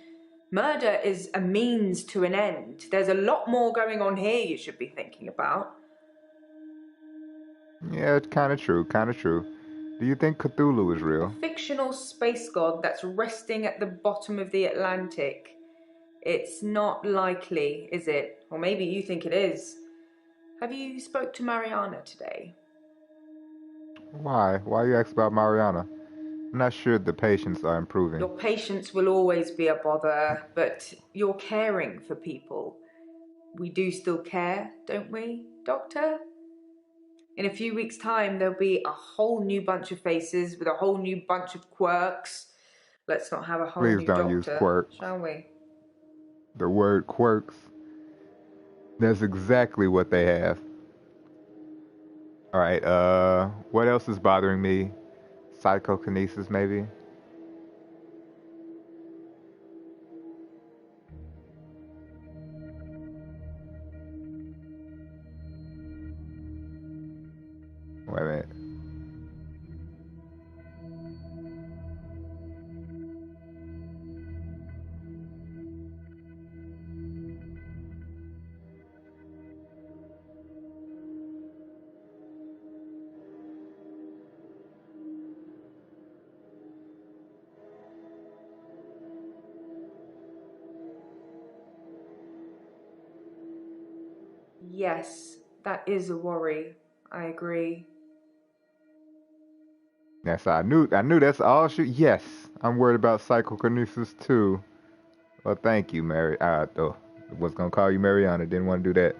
Murder is a means to an end. There's a lot more going on here you should be thinking about. Yeah, it's kind of true, kind of true. Do you think Cthulhu is real? A fictional space god that's resting at the bottom of the Atlantic. It's not likely, is it? Or maybe you think it is. Have you spoke to Mariana today? Why? Why you ask about Mariana? I'm not sure the patients are improving. Your patience will always be a bother, but you're caring for people. We do still care, don't we, Doctor? In a few weeks' time, there'll be a whole new bunch of faces with a whole new bunch of quirks. Let's not have a whole Please new don't doctor, use quirks. shall we? The word quirks. That's exactly what they have. All right, what else is bothering me? Psychokinesis, maybe? Wait a minute. Yes, that is a worry. I agree. Yes, I knew that's all she. Yes, I'm worried about psychokinesis too. Well, thank you, Mary. I was gonna call you Mariana. Didn't want to do that.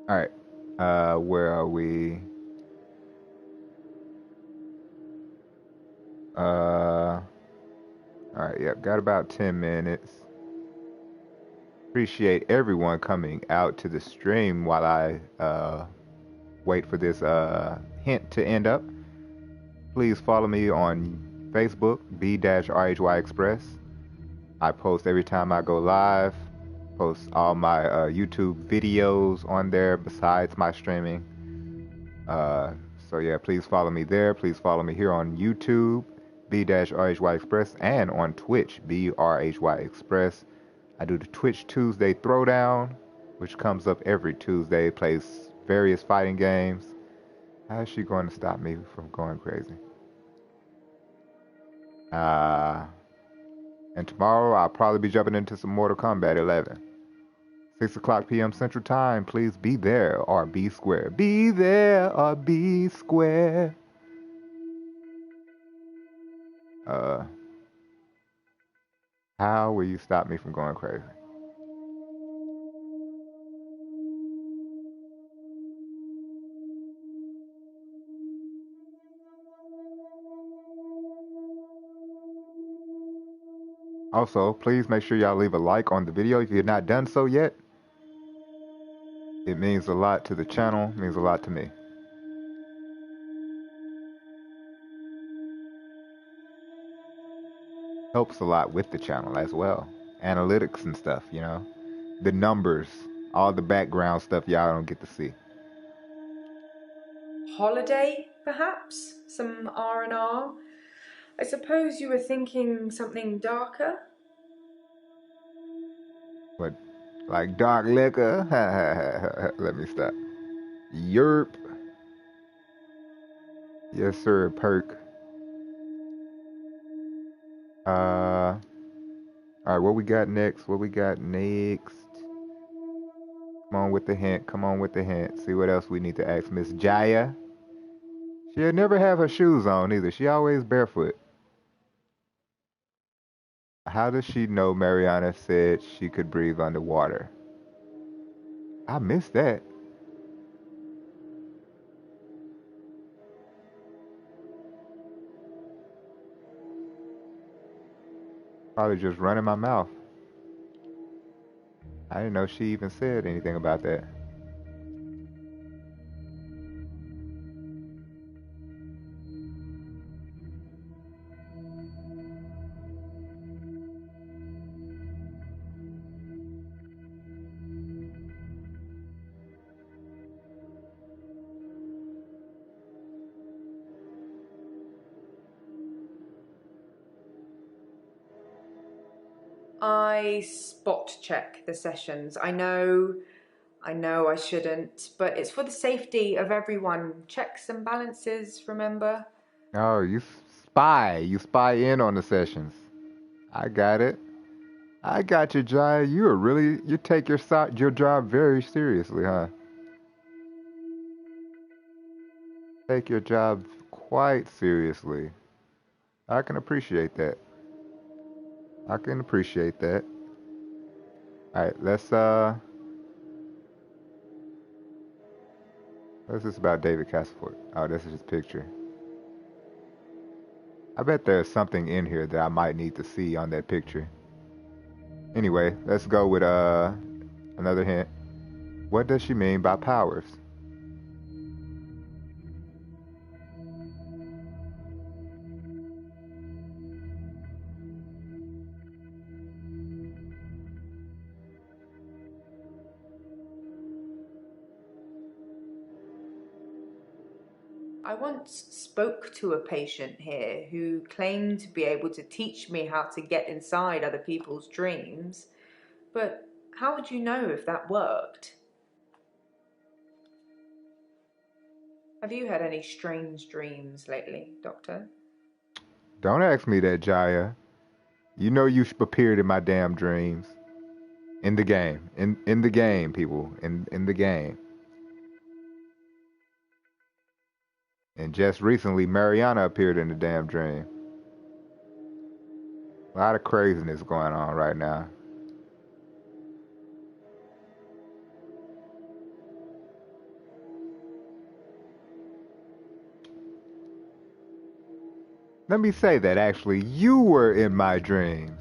All right. Where are we? All right. Yep. Got about 10 minutes. Appreciate everyone coming out to the stream while I wait for this hint to end up. Please follow me on Facebook, B-RHY Express. I post every time I go live. Post all my YouTube videos on there besides my streaming. So yeah, please follow me there. Please follow me here on YouTube, B-RHY Express, and on Twitch, B-RHY Express. I do the Twitch Tuesday Throwdown, which comes up every Tuesday. Plays various fighting games. How is she going to stop me from going crazy? And tomorrow I'll probably be jumping into some Mortal Kombat 11. 6 o'clock p.m. Central Time. Please be there or be square. Be there or be square. How will you stop me from going crazy? Also, please make sure y'all leave a like on the video if you've not done so yet. It means a lot to the channel, means a lot to me. Helps a lot with the channel as well. Analytics and stuff, you know. The numbers, all the background stuff y'all don't get to see. Holiday, perhaps? Some R&R? I suppose you were thinking something darker? What, like dark liquor? Let me stop. Yerp. Yes, sir, perk. Alright, what we got next? What we got next? Come on with the hint. Come on with the hint. See what else we need to ask Miss Jaya. She'll never have her shoes on either. She always barefoot. How does she know Mariana said she could breathe underwater? I missed that. Probably just running my mouth. I didn't know she even said anything about that. I spot check the sessions. I know I shouldn't, but it's for the safety of everyone. Checks and balances, remember? Oh, you spy. You spy in on the sessions. I got it. I got you, Jaya. You take your job very seriously, huh? Take your job quite seriously. I can appreciate that. I can appreciate that. Alright, what's this about David Castleforth? Oh, this is his picture. I bet there's something in here that I might need to see on that picture. Anyway, let's go with another hint. What does she mean by powers? I once spoke to a patient here who claimed to be able to teach me how to get inside other people's dreams, but how would you know if that worked? Have you had any strange dreams lately, Doctor? Don't ask me that, Jaya. You know you appeared in my damn dreams. In the game. In the game, people. In the game. And just recently, Mariana appeared in the damn dream. A lot of craziness going on right now. Let me say that actually, you were in my dreams.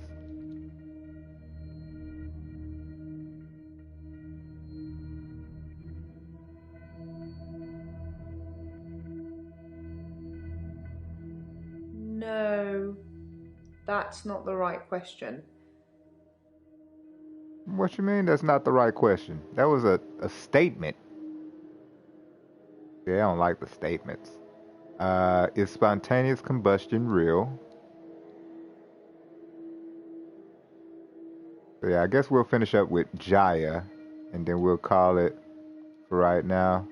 No, that's not the right question. What you mean that's not the right question? That was a statement. Yeah, I don't like the statements. Is spontaneous combustion real? So yeah, I guess we'll finish up with Jaya, and then we'll call it for right now.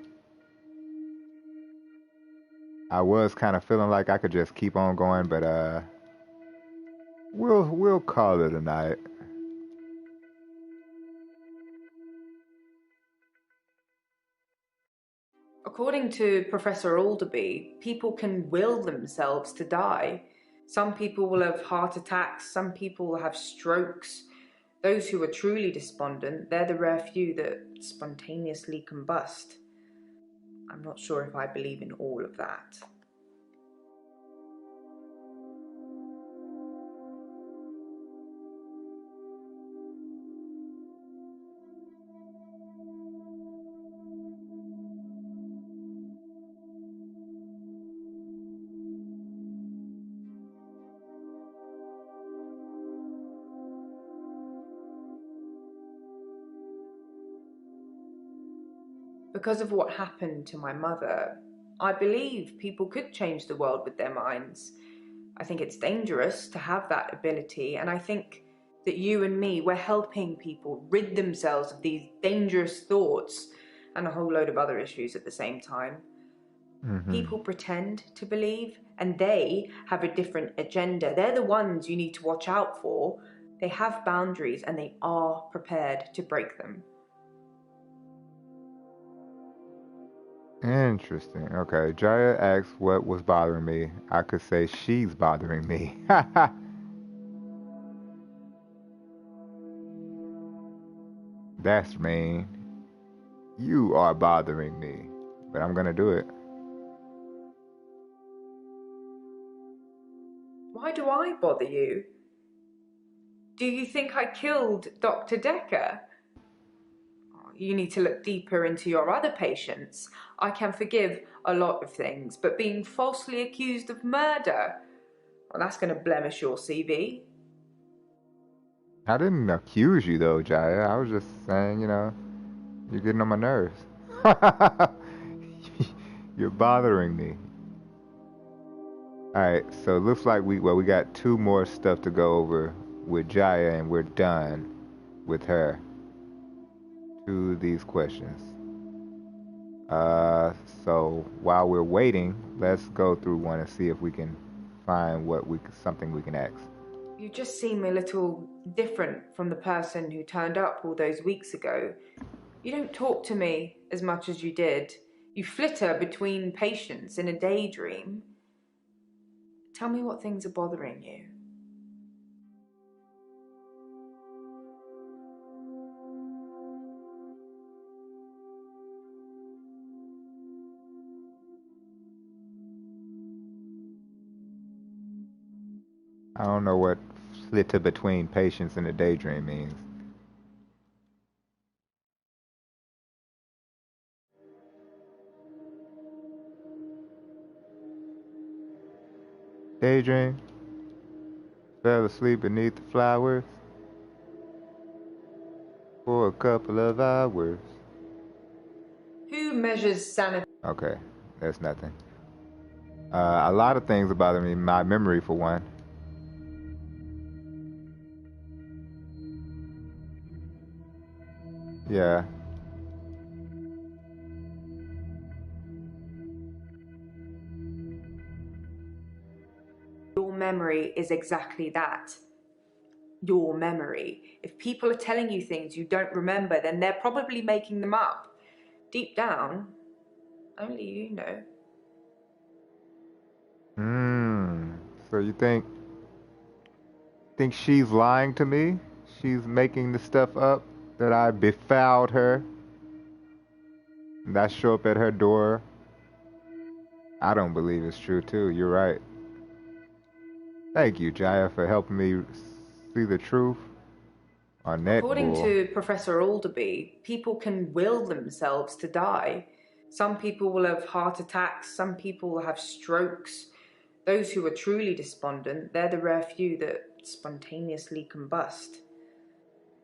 I was kind of feeling like I could just keep on going, but we'll call it a night. According to Professor Alderby, people can will themselves to die. Some people will have heart attacks, some people will have strokes. Those who are truly despondent, they're the rare few that spontaneously combust. I'm not sure if I believe in all of that. Because of what happened to my mother, I believe people could change the world with their minds. I think it's dangerous to have that ability, and I think that you and me, we're helping people rid themselves of these dangerous thoughts and a whole load of other issues at the same time. People pretend to believe, and they have a different agenda. They're the ones you need to watch out for. They have boundaries, and they are prepared to break them. Interesting. Okay, Jaya asked what was bothering me. I could say she's bothering me. That's mean. You are bothering me. But I'm gonna do it. Why do I bother you? Do you think I killed Dr. Dekker? You need to look deeper into your other patients. I can forgive a lot of things, but being falsely accused of murder, well, that's going to blemish your CV. I didn't accuse you though, Jaya. I was just saying, you're getting on my nerves. You're bothering me. Alright, so it looks like we got two more stuff to go over with Jaya and we're done with her. To these questions. So while we're waiting, let's go through one and see if we can find something we can ask. You just seem a little different from the person who turned up all those weeks ago. You don't talk to me as much as you did. You flitter between patients in a daydream. Tell me what things are bothering you. I don't know what flitter between patients in a daydream means. Daydream? Fell asleep beneath the flowers for a couple of hours. Who measures sanity? Okay, that's nothing. A lot of things bother me. My memory, for one. Yeah. Your memory is exactly that. Your memory. If people are telling you things you don't remember, then they're probably making them up. Deep down, only you know. So you think she's lying to me? She's making the stuff up that I befouled her? And I show up at her door? I don't believe it's true too. You're right. Thank you, Jaya, for helping me see the truth on that According bull. to Professor Alderby, people can will themselves to die. Some people will have heart attacks, some people will have strokes. Those who are truly despondent, they're the rare few that spontaneously combust.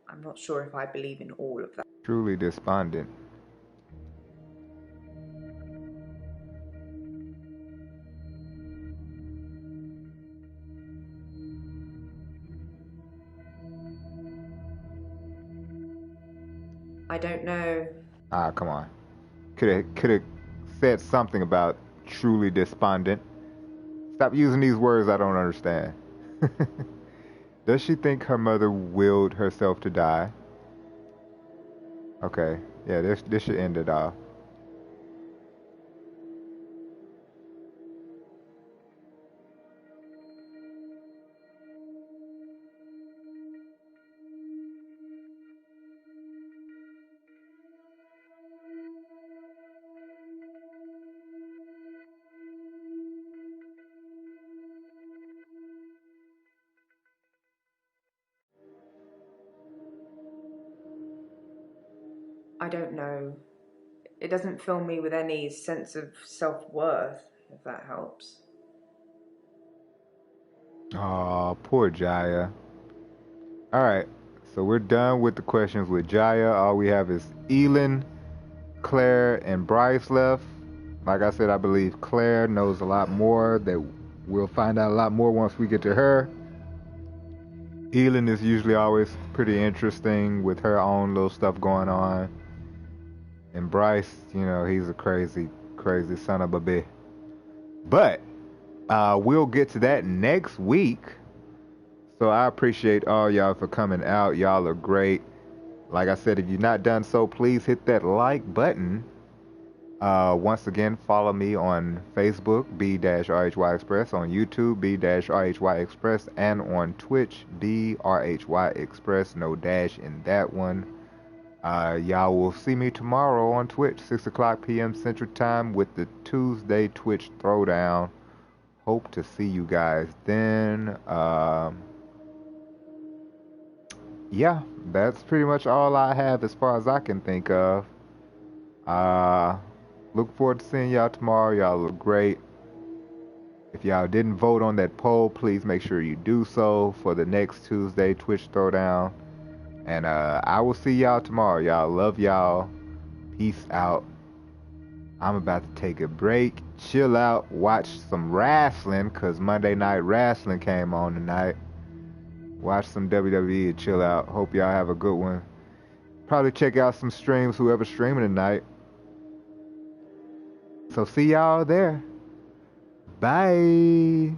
I'm not sure if I believe in all of that. Truly despondent. I don't know. Ah, come on. Could have said something about truly despondent. Stop using these words I don't understand. Does she think her mother willed herself to die? Okay, yeah, this should end it off. I don't know. It doesn't fill me with any sense of self-worth, if that helps. Oh, poor Jaya. Alright, so we're done with the questions with Jaya. All we have is Elin, Claire, and Bryce left. Like I said, I believe Claire knows a lot more. That we'll find out a lot more once we get to her. Elin is usually always pretty interesting with her own little stuff going on. And Bryce, you know, he's a crazy, crazy son of a bitch. But we'll get to that next week. So I appreciate all y'all for coming out. Y'all are great. Like I said, if you're not done so, please hit that like button. Once again, follow me on Facebook, B-RHY Express, on YouTube, B-RHY Express, and on Twitch, B-RHY Express, no dash in that one. Y'all will see me tomorrow on Twitch, 6 o'clock p.m. Central Time with the Tuesday Twitch Throwdown. Hope to see you guys then. Yeah, that's pretty much all I have as far as I can think of. Look forward to seeing y'all tomorrow. Y'all look great. If y'all didn't vote on that poll, please make sure you do so for the next Tuesday Twitch Throwdown. And I will see y'all tomorrow. Y'all, love y'all. Peace out. I'm about to take a break, chill out, watch some wrestling, because Monday Night Wrestling came on tonight. Watch some WWE and chill out. Hope y'all have a good one. Probably check out some streams, whoever's streaming tonight. So see y'all there. Bye.